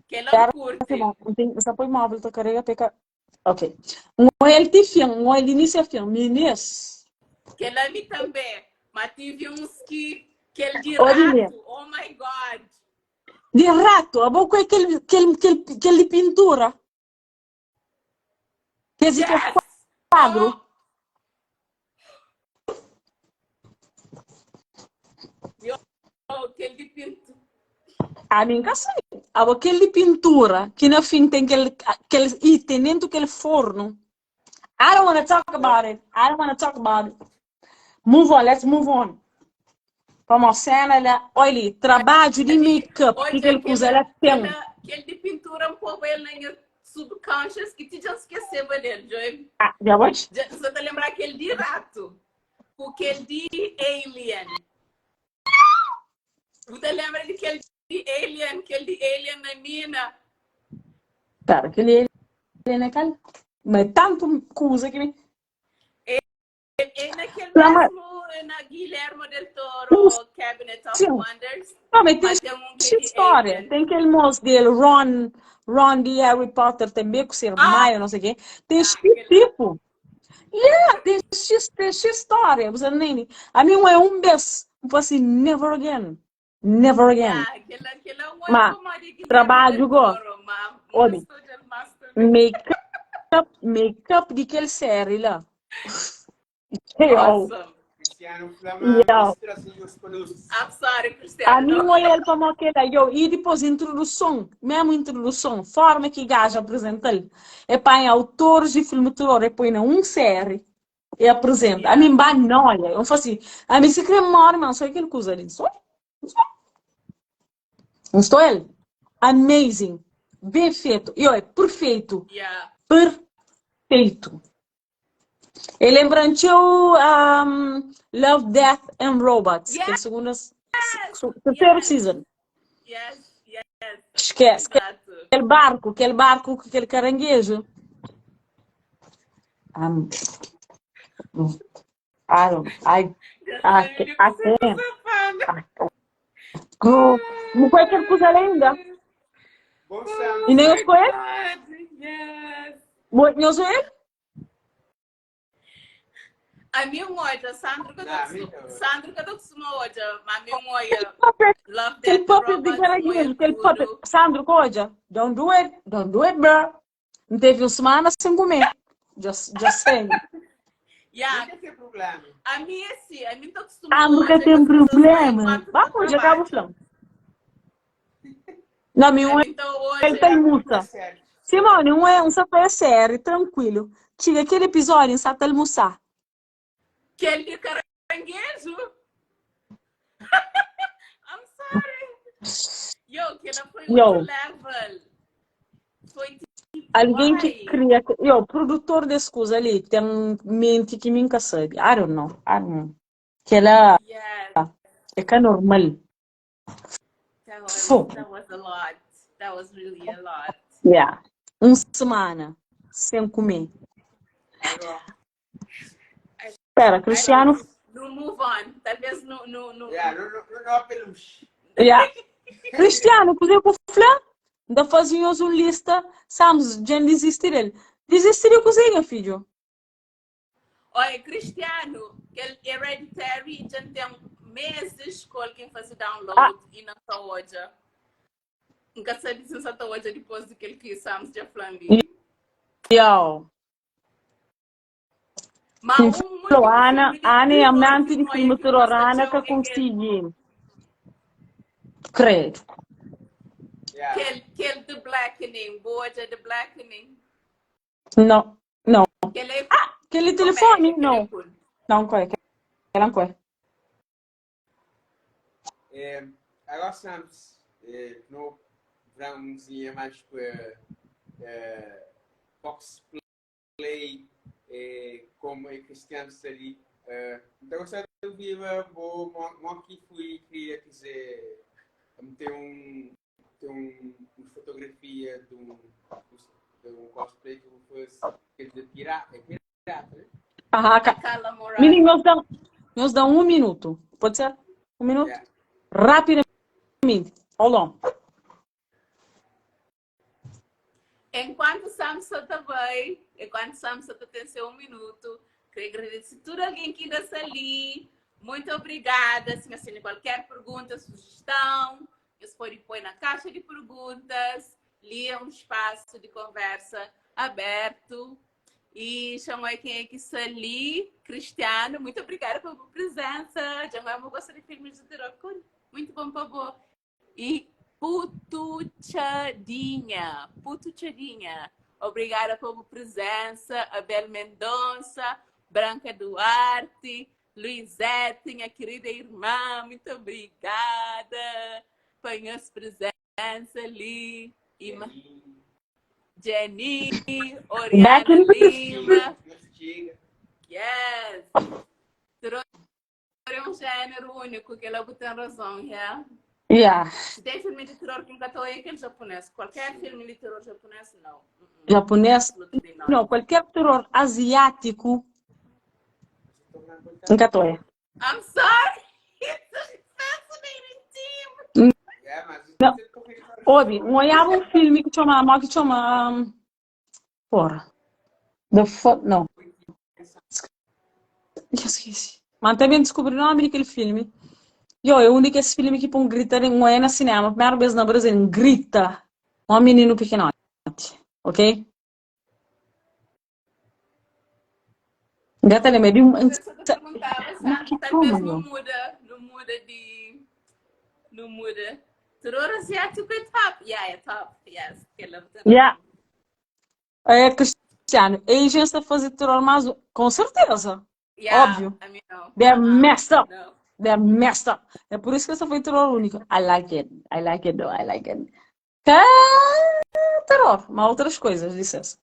Que ele Pera, curte. essa foi móvel, tá carrega, peca... Ok. Ele te filme, ele inicia filme, Inês. Que ele ali também. Mas tive uns que ele de Olha, rato. Oh my God. de rato, a boca é aquele pintura. Que existe Yes! quadro. Aquele de pinto. A mim, assim, aquele pintura que no fim tem aquele item dentro daquele forno. I don't want to talk about it. I don't want to talk about it. Move on, let's move on. Vamos, cena, olha, trabalho de make-up, que aquele coisa ela tem. Aquele de pintura, um pouco ele na subconscious, que te já esqueceu dele, Joy. Ah, já vai? Só te lembrar aquele de rato. Aquele de alien. Você lembra daquele de alien na mina? Pera, aquele alien é aquele. Mas tanto coisa que... É naquele mesmo, na Guillermo del Toro, Cabinet of Wonders. Não, mas tem história. Alien. Tem aquele moço dele, Ron de Harry Potter, também com ser Maia, não sei o quê. Tem esse tipo. Yeah, tem essa história. Você nem... A mim é um beijo. Eu assim, never again. Never again. Mas, trabalho, olha, make-up de aquele série lá. Awesome. Cristiano Flama, I'm sorry, Cristiano. A mim é ele como aquele, e depois introdução, mesmo introdução, forma que gajo apresenta ele. É para autores de filme de terror, é põe na série e apresenta. A mim vai não, olha, eu faço assim, a mim se crê maior, mas não sei aquele coisa ali. Não estou ele. Amazing. Bem feito. E olha, perfeito. Perfeito. E lembrando Love, Death and Robots, que é a segunda, terceira season. Yes. Esquece. Aquele barco, aquele caranguejo. Não foi aquele coisa ainda. E nem os coelhos? Não sou ele? A minha moja, Sandro que eu costumo hoje, a minha moja. Aquele puppet de caranguejo, aquele puppet. Sandro, coja, don't do it, bro. Não teve uma semana sem comer. Just saying. Yeah. Não tem problema. A minha sim, a minha tô acostumada. Ah, nunca tem problema. Vamos, já acaba falando. Não, meu ele tem multa. Simone, um sapé sério, tranquilo. Tira aquele episódio em Sata almoçar. Aquele de caranguejo? I'm sorry. Que ela foi outro level. Foi tipo, alguém que cria... O produtor desse coisa ali tem mente que nunca sabe. I don't know. Que ela... É que é normal. That was a lot. That was really a lot. Yeah. Uma semana sem comer. Espera, Cristiano... No move on. Talvez no... Não apelamos. Cristiano, cozinha com flan? Ainda fazíamos uma lista. Sabes, já desistir ele. Desistir a cozinha, filho. Olha, Cristiano, aquele Hereditary já tem meses que alguém faz download e não está hoje. Nunca sei se está hoje depois do que ele quis, já falando. Yo. Mas Ana é amante de filme terror, Ana que consegui. Credo. Aquele The Blackening, boa de The Blackening. Não. Aquele telefone, não. Não, qual é? Não, qual é? Agora estamos no vamos ir mais para Fox Play, como é Cristiano ali. Então, gostaria de ouvir uma que fui, queria dizer, ter uma fotografia de um cosplay que eu fiz, que é de pirata, né? Menino, nos dão 1 minuto. Pode ser? 1 minuto? Yeah. Rapidamente. Hold on. Enquanto Samson também, enquanto Samson tem seu 1 minuto, queria agradecer a todo alguém que está ali. Muito obrigada. Se você tem qualquer pergunta, sugestão, você pode pôr na caixa de perguntas. Ali é um espaço de conversa aberto. E chamei quem é que está ali, Cristiano. Muito obrigada pela presença. Já não gosto de filmes de terror. Muito bom, por favor. E Putuchadinha. Obrigada pela presença. Abel Mendonça, Branca Duarte, Luizete, minha querida irmã. Muito obrigada pela nossa presença ali. Jenny, Oriana Lima. Yes. Terror é um gênero único, que ela tem razão, yeah? Yeah. Se tem filme de terror que nunca é aquele japonês. Qualquer filme de terror japonês, não. Japonês? Não, qualquer terror asiático. Nunca tô. I'm sorry. It's fascinating, team. Não. Ouve, olhava um filme que chama... Porra. Não. Esqueci. Mas também descobri o nome daquele filme. É o único esse filme que põe grita não é no cinema. A primeira vez no Brasil, grita. Um menino pequenote. Ok? Gata lembra de um... Talvez não muda. Terror asiático é top. Yeah, é top. Yes. Yeah. É, Cristiano, Asians está fazendo terror, mas com certeza. Yeah, Óbvio. I mean, no. They're messed up. No. They're messed up. É por isso que essa foi terror único. I like it though. I like it. Terror, mas outras coisas, licença.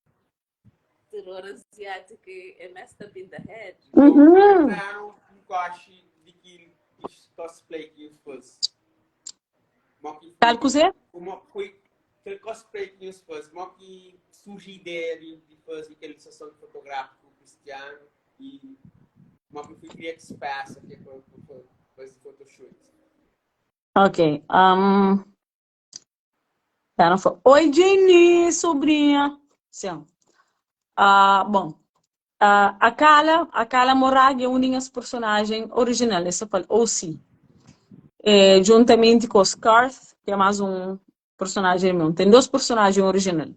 Terror asiático é messed up in the head. Não gosto de que cosplay que eu fosse. Tal coisa? Aquele cosplay que eu fosse, uma que surge ideia de fazer aquela sessão fotográfica com o Cristiano e uma que eu queria que se passa aqui para fazer photoshoot. Ok. Oi, Jenny, sobrinha. Sim. Bom. A Kala Morag é uma das personagens originais, essa fala OC. Juntamente com o Scarth, que é mais um personagem meu. Tem 2 personagens originais.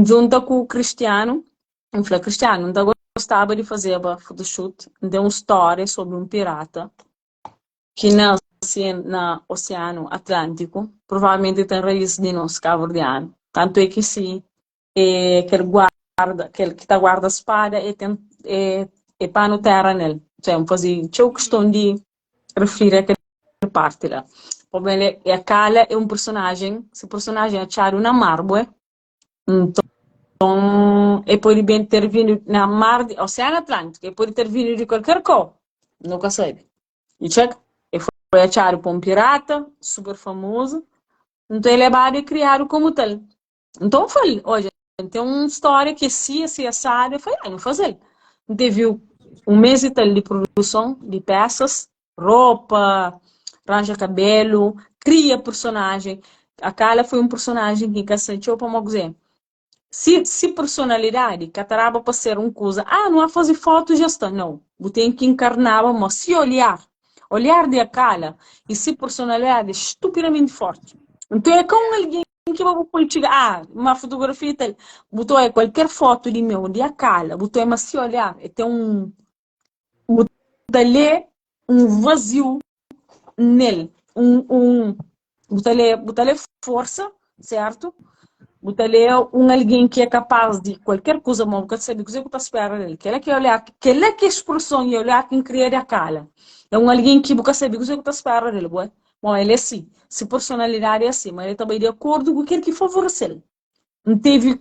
Junto com o Cristiano. Eu falei, Cristiano, não gostava de fazer a photoshoot. Tem uma história sobre um pirata que nasce no Oceano Atlântico. Provavelmente tem raiz de nós, cabo-verdiano. Tanto é que sim, que ele guarda a espada e tem pano terra nele. Cioè, c'è questão de referir aquela parte lá. O problema é a Kala é um personagem, esse personagem é uma mármore, então pode bem ter vindo na mar do Oceano Atlântico, e pode ter vindo de qualquer cor, nunca sabe. E check, foi achado por um pirata super famoso, então ele é levado e criado como tal. Então foi, olha, tem uma história que se assada, foi não fazer. Teve um mês e tal de produção de peças, roupa, arranja cabelo, cria personagem. A Kala foi um personagem que caçou para dizer. se personalidade, cataraba para ser uma coisa, não há fazer foto já está, não. Você tem que encarnar, mas se olhar de cara, e se personalidade é estupidamente forte. Então é como alguém que vai politicar, uma fotografia, tal, botou é qualquer foto de meu, de a cara, botou é, mas se olhar, tem botou um vazio nele, botou força, certo? Botar-lhe alguém que é capaz de qualquer coisa, mas você sabe o que você está esperando dele. Que ele que expressão e olhar quem cria a cara. É alguém que você sabe o que você está esperando dele, boy. Bom, ele é assim, se personalidade é assim, mas ele também de acordo com aquilo que favorece ele. Não teve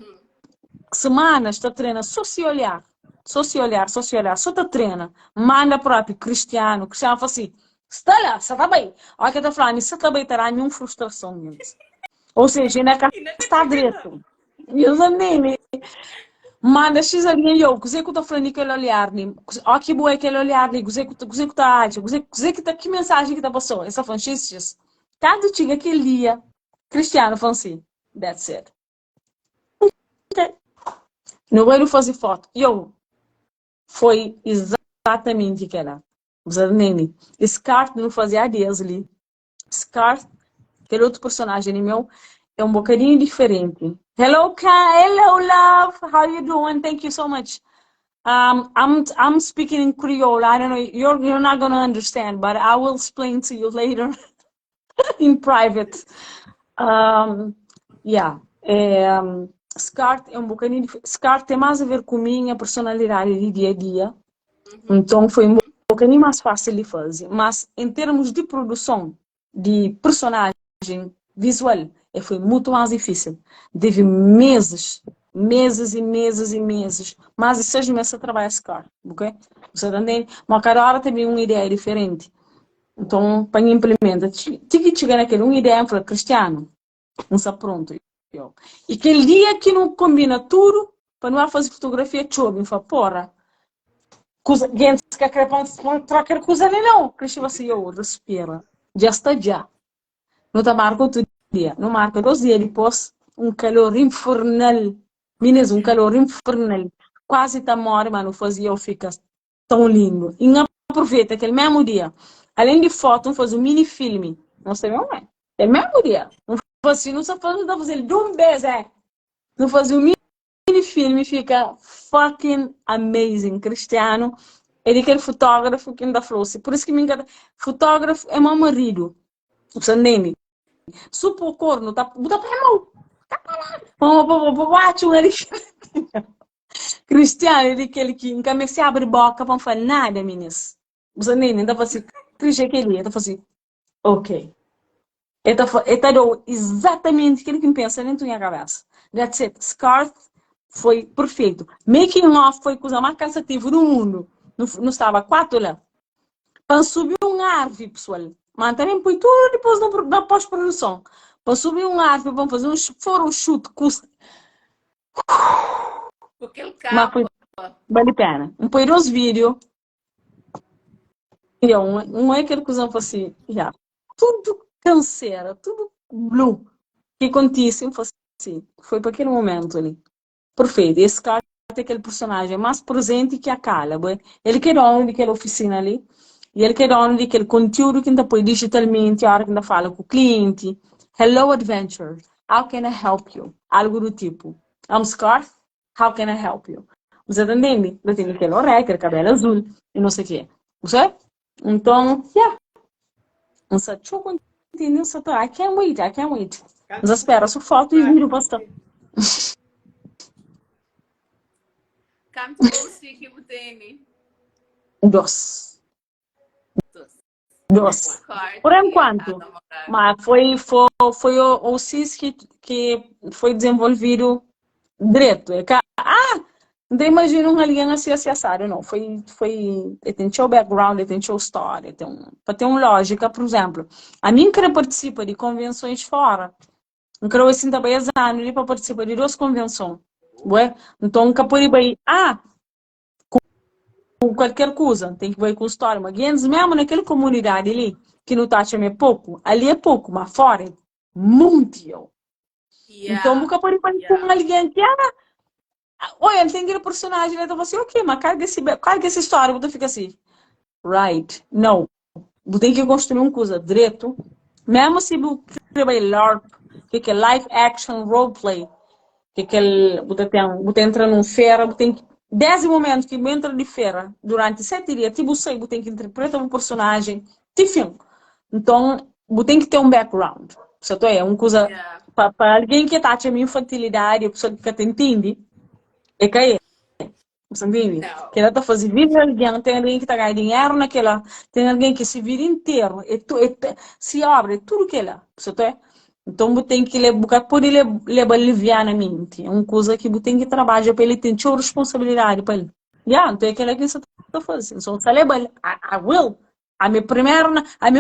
semanas, está treinando só se olhar, só está treinando. Manda próprio cristiano fala assim, está lá, você está bem. Olha que está falando, você está bem, terá nenhuma frustração. Ou seja, ainda está direito. E os amigos, manda X ali, eu, que eu estou falando aquele olhar, ó que boa aquele olhar, que está ágil, que mensagem que está passando, essa foi X. Cada dia aquele dia, Cristiano falou assim, that's it. Okay. Não vai fazer foto. Foi exatamente aquela. Os amigos, Scar não fazia dias ali. Scar, aquele outro personagem meu, é um bocadinho diferente. Hello, hello, love. How you doing? Thank you so much. I'm speaking in Creole. I don't know. You're not gonna understand, but I will explain to you later in private. Yeah. Scar é um bocadinho diferente. Scar tem mais a ver com minha personalidade de dia a dia. Então foi um bocadinho mais fácil de fazer. Mas em termos de produção de personagem visual, foi muito mais difícil. Teve meses e meses, mais de 6 meses a trabalhar esse cara, ok? Você entende? Mas cada hora teve uma ideia diferente. Então, para implementar, tinha que chegar naquele, uma ideia para Cristiano, não está pronto. E aquele dia que não combina tudo, para não fazer fotografia, chove, fala, porra, gente que quer trocar coisa ali não. Cristiano assim, respira, já está já. Não está marcando outro dia, não marca 2 dias depois, um calor infernal. Meninas, um calor infernal. Quase está morre, mas não fazia eu ficar tão lindo. E não aproveita aquele mesmo dia. Além de foto, faz um mini filme. Não sei não é. É o mesmo dia. Não faz assim, não só fazer de um beijo, Não faz um mini filme, fica fucking amazing. Cristiano é aquele fotógrafo que ainda falou assim. Por isso que me engano, fotógrafo é meu marido. Você entende? Supo o corno, tá para a mão. Vamos, Cristiano, ele aquele que nunca se abre boca para falar nada, meninas. Você nem ainda assim, Cristiano aquele, ele assim, ok. Ele deu exatamente aquilo que pensa dentro da minha cabeça. That's it. Scar foi perfeito. Making off foi a coisa mais cansativa do mundo. Não estava 4 lá. Para subir árvore, pessoal. Mas também põe tudo depois da pós-produção. Para subir árvore, vamos fazer um chute, custa. Aquele carro. Vale a pena. Põe 2 vídeos. Um é aquele que usam assim, já. Tudo canseira, tudo blue. O que aconteceu foi para aquele momento ali. Perfeito. Esse cara é aquele personagem mais presente que a Cala. Ele que é dono daquela oficina ali. E ele que é dono daquele conteúdo que ainda põe digitalmente, a hora que ainda fala com o cliente. Hello, adventure. How can I help you? Algo do tipo. I'm Scar. How can I help you? Você tá entendendo? Eu tenho aquele oreca, cabelo azul e não sei o quê. Você? Então, yeah. Você continua, você tá. I can't wait. Mas espera, só foto e vídeo bastante. Quanto você que você tem? 2. Por enquanto. Mas foi o CIS que foi desenvolvido direto. Não imagina alguém assim acessado, não. Tem seu background, tem sua história, para ter uma lógica, por exemplo. A mim que participa de convenções fora. Eu quero assim também anos para participar de 2 convenções. Então, que por aí, com qualquer coisa, tem que ver com história. Mas mesmo naquela comunidade ali, que não está chamando pouco, ali é pouco, mas fora é muito. Então, nunca pode falar com alguém que, olha, tem aquele personagem, né? Então, você, ok, mas carga essa história, você fica assim, right, não. Você tem que construir uma coisa direito, mesmo se você trabalha LARP, que é Live Action Roleplay, você entra numa feira, você tem 10 momentos que você entra de feira, durante 7 dias, tipo, você tem que interpretar um personagem, enfim. Então, você tem que ter um background. Certo? É uma coisa, para alguém que está com infantilidade, a pessoa que te entende, é que é. Você entende? Não. Que ela está fazendo vida, tem alguém que está ganhando dinheiro naquela, tem alguém que se vira inteiro, se abre, tudo que ela, certo? Então, você tem que poder levar livianamente. É uma coisa que você tem que trabalhar para ele ter responsabilidade para ele. Então é aquela que você está fazendo. Então, você leva, I will. A minha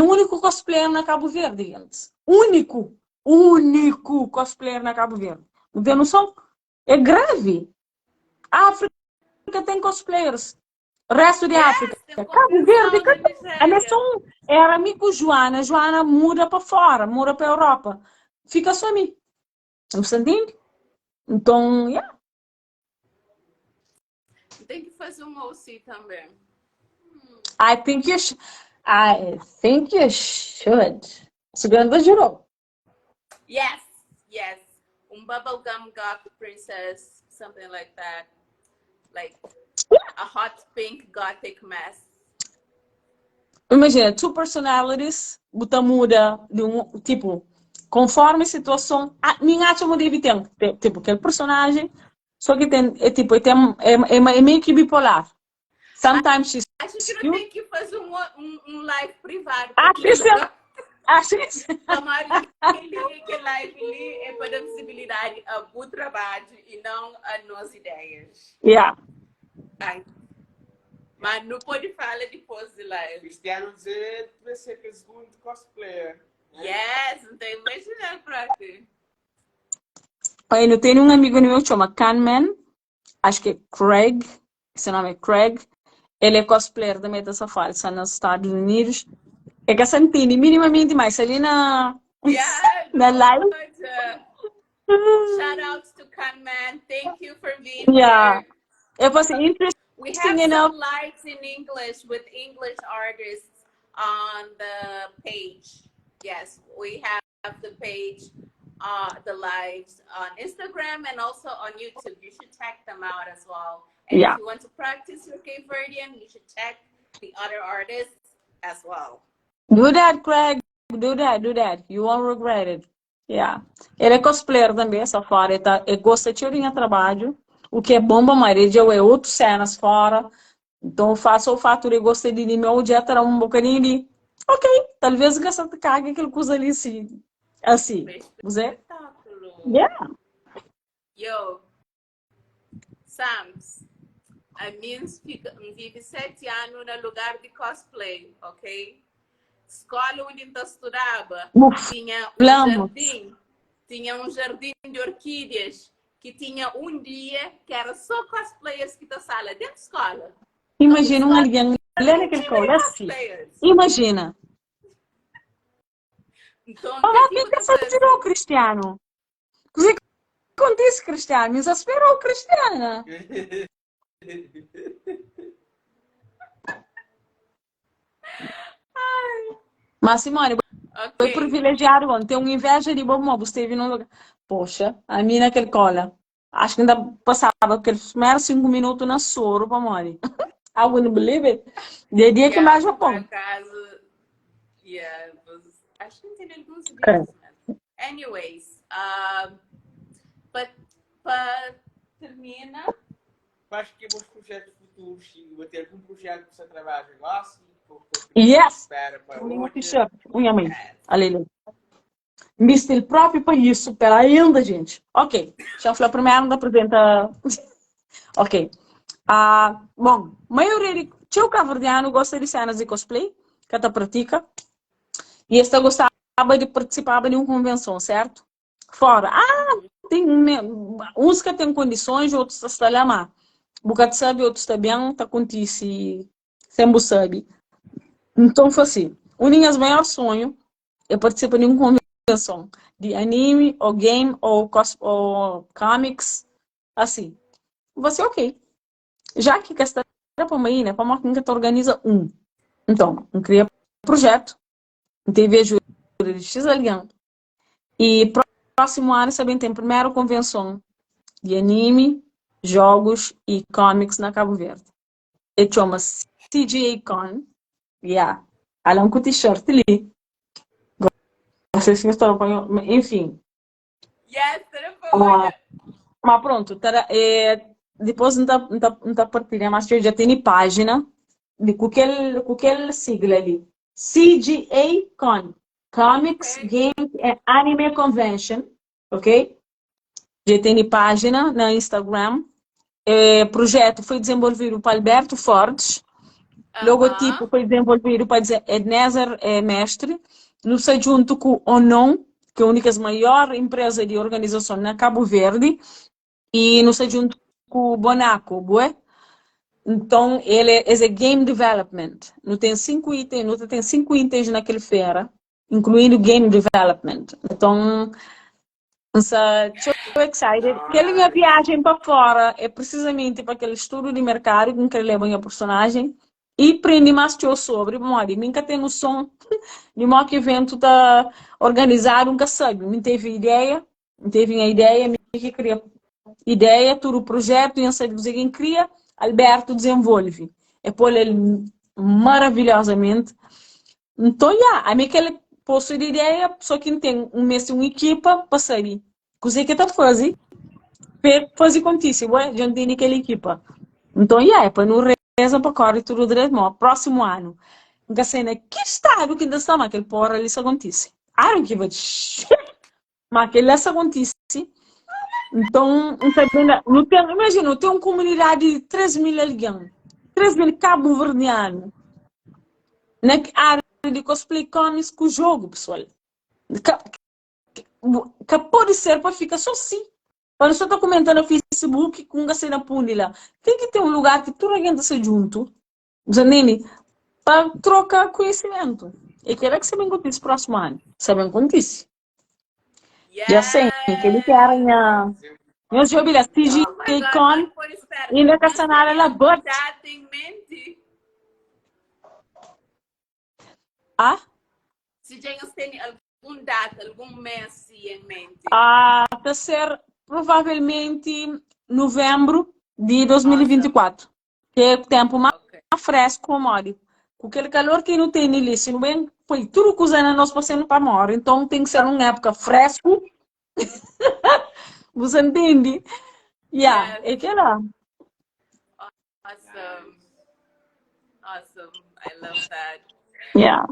único cosplayer na Cabo Verde, eles. Único cosplayer na Cabo Verde. Não tem noção? É grave. A África tem cosplayers. O resto de África. Cabo Verde, a nação era amigo Joana. Joana muda para fora, muda para a Europa. Fica só a mim. Você entende? Então, Tem que fazer um OC também. I think you should. Segunda girou. Yes. Bubblegum goth princess, something like that. Like a hot pink gothic mess. Imagina, two personalities, você muda de tipo, conforme a situação, minha chama deve ter, tipo, aquele personagem, só que tem, é meio que bipolar. Sometimes she's Acho que não tem que fazer um live privado. Acho que live ali é para dar visibilidade ao bom trabalho e não às nossas ideias. Mas não pode falar depois de live. Cristiano dizer que vai ser que é segundo cosplayer. Yes, não tem imaginando para ti. Olha, eu tenho um amigo meu que chama Canman, acho que é Craig, seu nome é Craig. Ele é cosplayer da Meta Safari, está nos Estados Unidos. É que essa entende minimamente mais ali na live. Shout out to Canman. Thank you for being here. It was interesting. We have some lives in English with English artists on the page. Yes, we have the page, the lives on Instagram and also on YouTube. You should check them out as well. And if you want to practice your Cape Verdean, you should check the other artists as well. Do that, Craig. Do that. You won't regret it. Ele é cosplayer também, Safari. Ele gosta de tirar trabalho. O que é bom para Maria, é outras cenas fora. Então, faça o fato de gostar de mim, ou dia terá um bocadinho de... Ok, talvez que essa caga aquela coisa ali, assim. Você? Yo, Sams, a minha vive 7 anos no lugar de cosplay, ok? Escola onde eu estudava, tinha um jardim de orquídeas, que tinha um dia que era só cosplayers que da sala, dentro da escola. Imagina um alguém lendo aquele colo assim. Imagina. Então, o que você tirou, Cristiano? O que acontece, Cristiano? Me exasperou, Cristiano. Mas, Simone, foi privilegiado ontem. Tem uma inveja de bom modo. Você esteve num lugar. Poxa, a minha naquele cola. Acho que ainda passava aqueles primeiros 5 minutos na soro para Mori. I wouldn't believe it. De dia que mais Japão. Acho que não tem alguns vídeos. Anyways, para terminar. Acho que os projetos futuros, vou ter algum projeto que você trabalha lá. Yes! Unha mãe. Aleluia. Mister próprio para isso. Pera ainda, gente. Ok. Já falei primeiro da apresenta. Ok. Bom, a maioria de tio caverdiano gosta de cenas de cosplay, que ela pratica. E esta gostava de participar de uma convenção, certo? Fora. Tem uns que têm condições, outros estão lá má. Bocado sabe, outros também tá acontece sem sabe. Então foi assim. Um dos meus maiores sonhos é participar de uma convenção. de anime, ou game, ou comics, assim. Você, ok. Já que esta para mim, né, para que tu organiza um. Então, cria projeto, teve ajuda de X alguém. E próximo ano, também tem a primeira convenção de anime, jogos e comics na Cabo Verde. E chama-se CGA Con. Yeah. Ela é um t-shirt ali. Vocês que estão enfim. Yes, Mas pronto, depois não tá partilhando, mas eu já tenho página de qualquer sigla ali. CGA Con. Comics, Games and Anime Convention. Ok? Já tenho página na Instagram. O projeto foi desenvolvido por Alberto Fortes. Logotipo foi desenvolvido por Ednézer Mestre. Não sei, junto com o ONON, que é a única maior empresa de organização na Cabo Verde. E não sei, junto com o Bonaco, bué? Então, ele é Game Development. Não tem 5 itens naquela feira, incluindo Game Development. Então, estou excited. Aquela minha viagem para fora é precisamente para aquele estudo de mercado com que leva a personagem e prende mais sobre, mori, nunca tem noção de modo que o evento está organizado, nunca sabe, não teve ideia, me cria ideia, todo o projeto, e não sabe quem cria, Alberto desenvolve. É por ele maravilhosamente. Então, a mim que ele possui de ideia, só que tem uma equipa para sair. Coisa que está fazendo, fazer acontecer, já tem aquela equipa. Então, é para não reza para correr tudo direito, próximo ano. Nunca sei, né? Que estado que ainda está, mas aquele porra ali se acontece. I don't give a shit. Mas aquele ali se acontece. Então, imagina, tem uma comunidade de 3 mil alguém. 3 mil cabo-verdianos. Na área de cosplay comics com o jogo, pessoal. Que pode ser para ficar só assim. Quando você está comentando no Facebook com uma cena punila, tem que ter um lugar que toda a gente se junto, para trocar conhecimento. E quero que você me acontece próximo ano. Sabe acontece? Já sei que ele quer meus jubilas, TG Con, e na caçanara ela bota. Ah? Se já tem algum data, algum mês em mente? Vai ser provavelmente novembro de 2024. Que é o tempo mais fresco, mori. Com aquele calor que não tem ali, se não bem, foi tudo que usando nós passamos para morar. Então tem que ser uma época fresco. Você entende? Yeah, é que lá. Awesome. Awesome. I love that. Yeah.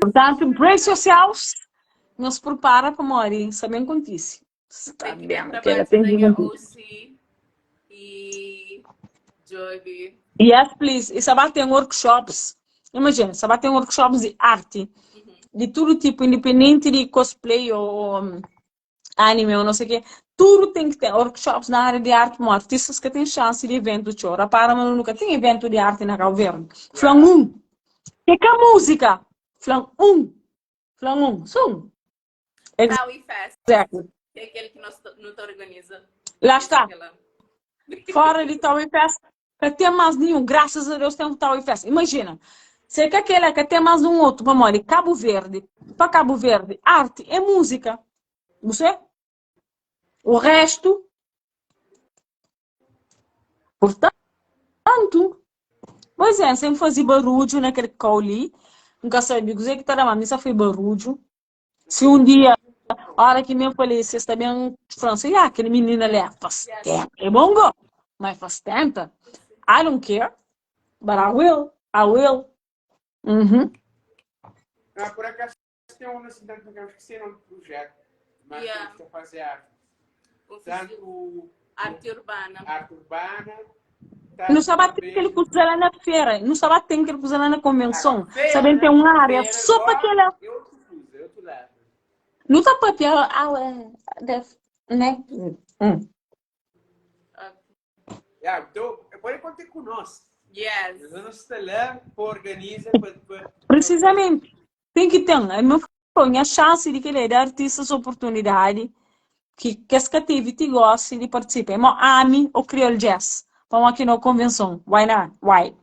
Portanto, brace yourselves. Nos prepara para morar. Sabe o que acontece? Tem que ter trabalho de OC e Joby. Yes, please. E Sabá tem workshops. Imagina, Sabá tem workshops de arte. De todo tipo, independente de cosplay ou anime ou não sei o quê. Tudo tem que ter workshops na área de arte, com artistas que têm chance de evento. Para, mas nunca tem evento de arte na Cabo Verde. Flan que é a música? Flan Sum. Taui Fest. Exactly. Que é aquele que nós não organiza. Lá está. Fora de Taui Fest, que tem mais nenhum. Graças a Deus tem um Taui Fest. Imagina. Se que aquele que tem mais um outro, vamos olhar, Cabo Verde. Para Cabo Verde, arte é música. Você? O resto, portanto, pois é, sempre fazia barulho naquele cauli. Nunca sabia dizer que estava na missa foi barulho. Se um dia, a hora que me falei, você está bem francês, aquele menino ali faz tempo. É bom, mas faz tempo. I don't care, but I will. Por acaso tem uma cidade que eu esqueci o nome do projeto, mas estou a fazer arte. Tanto arte urbana. Não sabe ter que ele puser lá na feira. Não sabe ter que ele puser lá na convenção. Sabem ter uma área só para aquela. Eu te levo. Não está para piar. Né? Então, pode contar com nós. Yes. Nós te levamos, organiza. Precisamente. Tem que ter. põe a chance de que ele dê artistas oportunidade que esse activity gosta de participar. Mas AMI ou Creole Jazz. Vamos aqui na convenção. Why not? Why?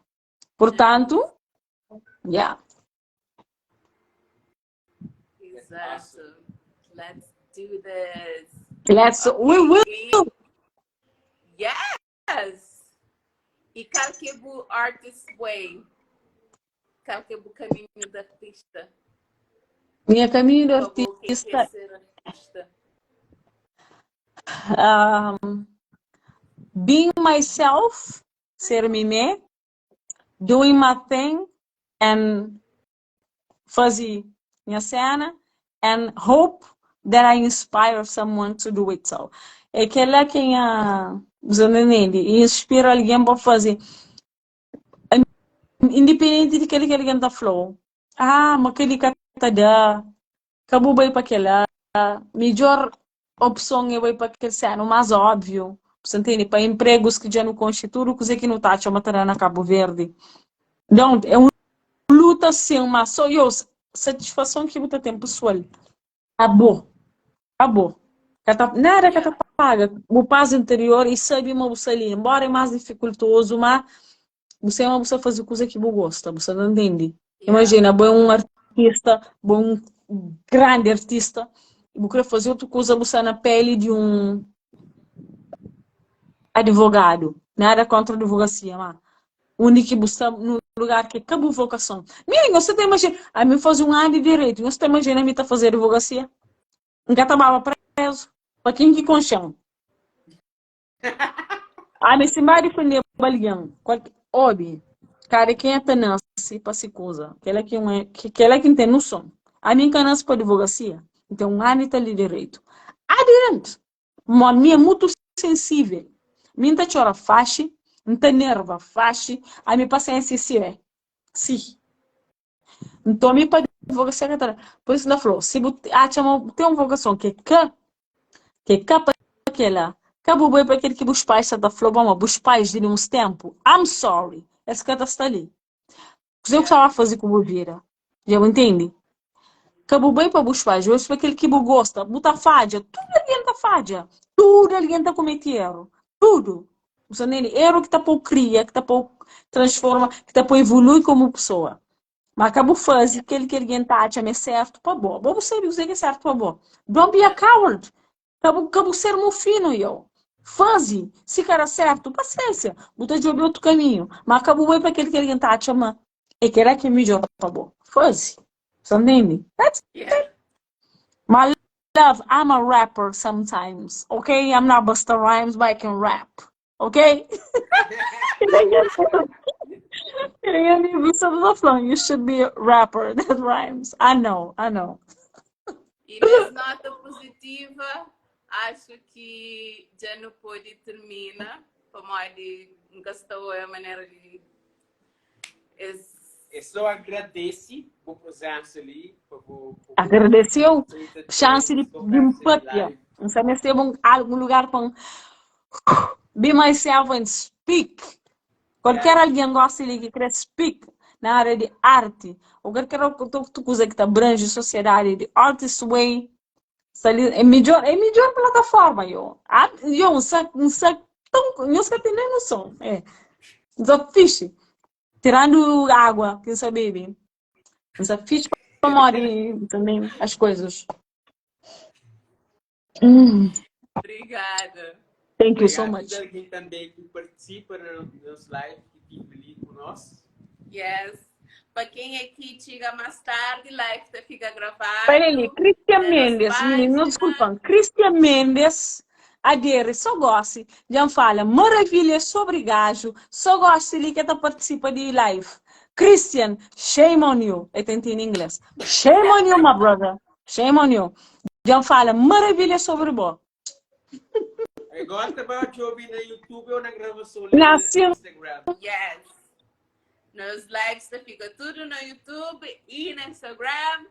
Portanto, yeah. Exato. Let's do this. We will. Yes! E qual que é o artist way? Qual que é o caminho do artista? Minha caminho do Como que é artista. ser artista? Being myself, ser mimé, doing my thing, and fazer minha cena, and hope that I inspire someone to do it so. É aquela que inspira alguém para fazer. Independente de que alguém está falando. Mas aquele que está da, acabou bem para aquela. Melhor opção é bem para aquele cena, mais óbvio. Você entende? Para empregos que já não constituem, coisa que não está a matar na Cabo Verde. Então, é uma luta assim, mas só eu, satisfação que você tem pessoal. Acabou. Nada que te paga. O paz interior e sabe uma você ali, embora é mais dificultoso, mas você é uma pessoa fazer coisa que você gosta, você não entende? Imagina, bom um artista, bom um grande artista, e você quer fazer outra coisa, você na pele de um advogado. Nada contra a advocacia, mas onde que você no lugar que acabou a vocação. Miren, você tem imagina, a mim fazer um ano de direito, você tem imagina a mim tá fazer advocacia? Nunca estava preso. Para quem que conchão? Mim se vai defender alguém, óbvio, cara, quem é tenância para se coisa, aquela que tem noção. A mim canasa para advocacia, então um ano está de direito. Adiante, mas minha é muito sensível. Minha tá chora fácil, minha nerva fácil, a minha paciência sim. Então me para advocacia por isso ela falou, se tem uma vocação que capa aquela, cabo boi para aquele que os pais está falando, os pais de uns tempo, I'm sorry, essa cara está ali. O que eu estava a fazer com o vira, já entende? Cabo boi para os pais, eu para aquele que gosta, muita falha, tudo alguém tá falha, tudo alguém tá cometendo, tudo. Você entende? Erro que tá por cria, que tá por transforma, que tá por evoluir como pessoa. Mas acabo fazer aquele que alguém tá achando é certo, para bom. Vamos saber o que é certo para bom. Don't be a coward. Acabo ser um fino eu. Faze. Se cara certo, paciência. Botar de outro caminho. Mas acabo bem para aquele que alguém tá achando é que era que é melhor para bom. Faze. Você entende? That's it. My love, I'm a rapper sometimes. Okay? I'm not Busta Rhymes, but I can rap. Okay? You should be a rapper that rhymes. I know. E nessa nota positiva, acho que já não pode terminar, como ele gastou a maneira de... Eu só agradeço por presença ali. Agradeceu chance de empatia. Você me teve algum lugar para be myself and speak. Qualquer alguém gosta de que quer speak na área de arte, ou qualquer outra coisa que abrange a sociedade, de artist way, é melhor plataforma, eu não sei nem noção, fixe, tirando água, que você bebe, você fixe para morrer também as coisas. Obrigada. Thank you so much. Alguém também que participa nos lives, que fica ali com nós. Yes. Para quem aqui chega mais tarde, live fica gravado. Peraí, Cristian Mendes, menino, desculpa, Cristian Mendes, adere, só gosta, já fala, maravilha sobre gajo, só gosta de que está participa de live. Christian, shame on you, eu tentei em inglês, shame on you, my brother, shame on you. Já fala, maravilha sobre bo. Agora trabalho de ouvir no YouTube ou na gravação no Instagram. Yes. Nos lives fica tudo no YouTube e no Instagram.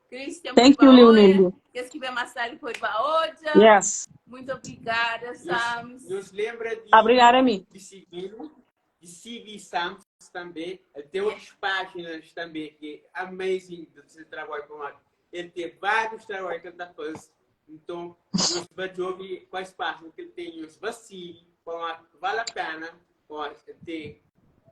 Christian, thank you, Leonel. Quer que mais tarde por hoje. Yes. Muito obrigada, Sam. Nos lembra de, obrigada a mim. De seguir Sam também. Tem outras páginas também que é amazing de você trabalhar com ela. ele tem vários trabalhos que ele está fazendo. Então, nós vamos ouvir quais partes que ele tem, os vacilos, vale a pena, ter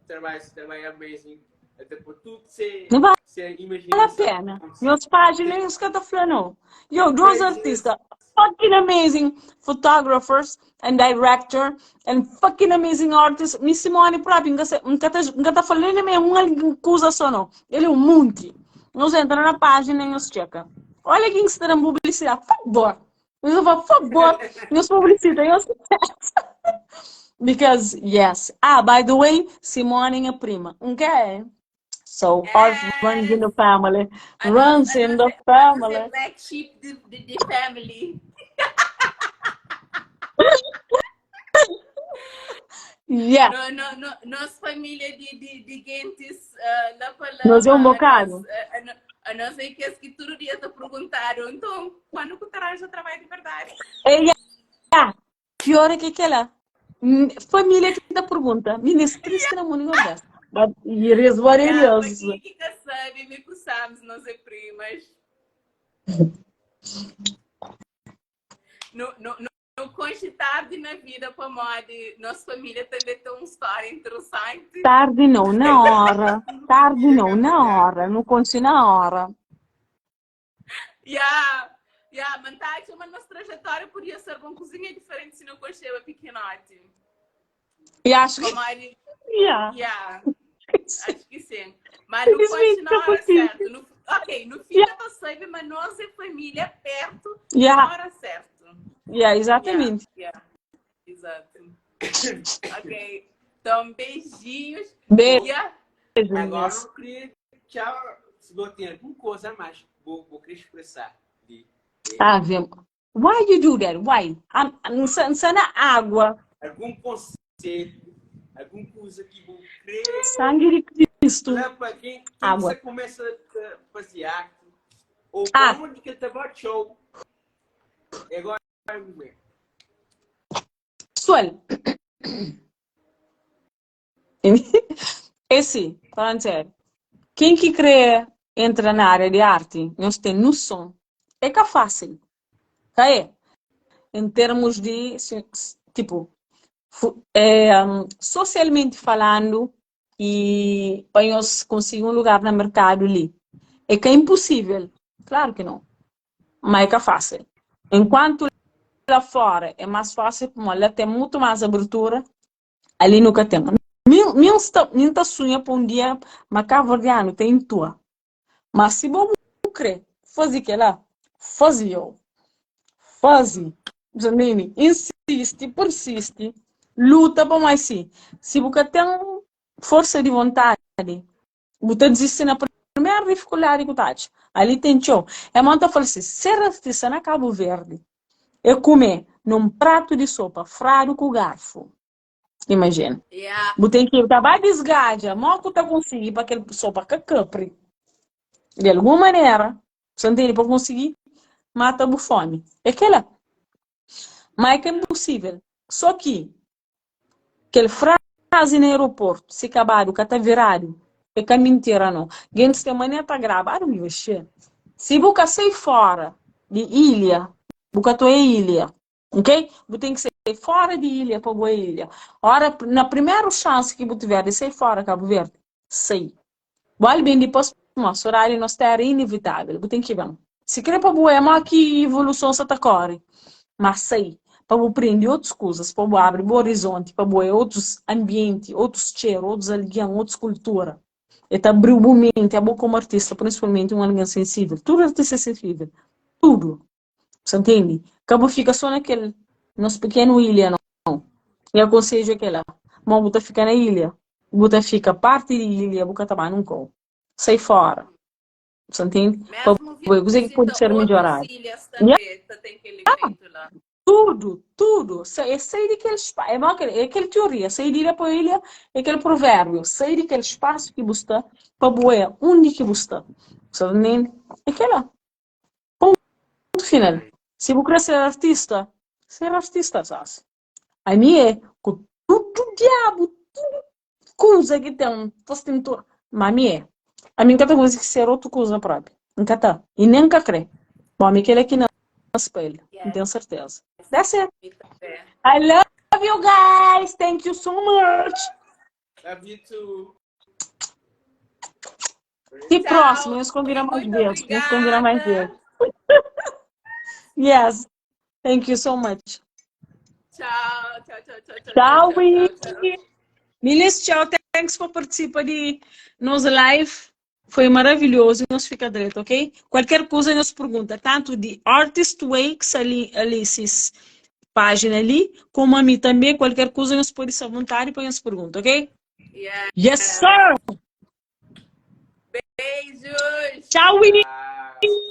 trabalho amazing, até por tudo se Não vale a imaginação. pena. Meus páginas que eu tô falando. Eu, dois artistas, fucking amazing photographers and director and fucking amazing artists. Mi Simone próprio, nunca tá falando nem uma coisa só não. Ele é um monte. Nós entramos na página e nos checa. Olha quem está dando publicidade. Por favor. Por favor. Nos publicitem. Because, yes. By the way, Simone é prima. Okay? So, ours runs in the family. Runs in the family. A black sheep the family. Yeah. Nossa família de gentes lá para lá. Nós é um bocado. A não ser que todo dia te perguntaram, então, quando que tu trabalho de verdade? Pior é que aquela família que te pergunta, ministrista na música dessa. But it is what it is. Quem que sabe, me puxamos, nós é primas. No conte tarde na vida, para moda, nossa família também tem uma história interessante. Tarde não, na hora. Tarde não, na hora. Não conte na hora. Vantagem, mas nossa trajetória podia ser uma cozinha diferente se não concheva pequenote. E acho que... Acho que sim. Mas não conte na hora certa. No fim eu sei, mas nós é família perto na hora certa. Exatamente. Exato. Ok. Então, beijinhos. Beijo. Agora eu queria se você tem alguma coisa a mais, vou querer expressar. Why you do that? Why? Na água. Algum conselho, alguma coisa que vou crer. Sangue de Cristo. Para quem água. Você começa a fazer arte, ou onde que ele estava show. Agora vamos ver. Pessoal, esse, falando sério, quem que crê entra na área de arte, nós temos noção, é que é fácil, tá aí? Em termos de, tipo, socialmente falando, e para nós conseguir um lugar no mercado ali, é que é impossível, claro que não, mas é que é fácil. Enquanto lá fora é mais fácil, como ela tem muito mais abertura, ali nunca tem. Minha sonha para um dia, mas cabo-verdiano tem tua. Mas se você crer, fazer que lá, fazer, insiste, persiste, luta para mais sim. Se você tem força de vontade, você desiste na primeira dificuldade que você ali tem show. É muito fácil. Ser artista na Cabo Verde é comer num prato de sopa frado com garfo. Imagina. Você tem que acabar de desgajar, mal que você conseguir para aquele sopa que capre. De alguma maneira, você entende? Para conseguir, mata a fome. É aquela. Mas é que é impossível. Só que, aquele frase no aeroporto, se acabar, o que está virado, é que é mentira, não. Gente, de manhã está gravado, me mexer. Se você sair fora de ilha, você é ilha, ok? Você tem que sair fora de ilha para boa ilha. Ora, na primeira chance que você tiver de sair fora, Cabo Verde, sai. Vale bem depois, nosso horário nós terra é inevitável. Você tem que ver. Se quer para boa, é mais que evolução se tá corre. Mas sai. Para você aprender outras coisas, para você abrir o horizonte, para você outros ambientes, outros cheiros, outros aliens, outras culturas. E tá abrir o mente, é bom como artista, principalmente um alguém sensível. Tudo artista é sensível. Tudo. Você entende? Cabo fica só naquele, nosso pequeno ilha, não. E aconselho aquela. Mas você fica na ilha. Você fica parte da ilha, você tá num colo. Sai fora. Você entende? Você que pode ser melhorado. Tem aquele feito lá. Tudo. Sei daquele espaço. É aquela teoria. Sei de ilha para ilha, é aquele provérbio. Sei daquele espaço que você está, para boer, onde que você está. Você entende? É aquela. Ponto final. Se você quer ser artista, sabe? A minha é com tudo diabo, tudo coisa que tem, mas a minha cada coisa que ser outra coisa própria. Nunca tá. E nem nunca crê. Bom, me quer aqui no espelho. Não tenho certeza. That's it. I love you guys. Thank you so much. Love you too. E Tchau. próximo, nos convidar mais Muito vezes. Nos convidar mais vezes. obrigada. Yes. Thank you so much. Tchau, tchau, tchau, tchau, tchau, Tchau, tchau, tchau. Milis, tchau. Thanks por participar de nossa live. Foi maravilhoso. Nos fica direito, ok? Qualquer coisa nos pergunta, tanto de Artist Wakes ali página ali, como a mim também. Qualquer coisa nos pode se à vontade para nos perguntar, ok? Yeah. Yes, sir! Beijos! Tchau, Willy! Tchau.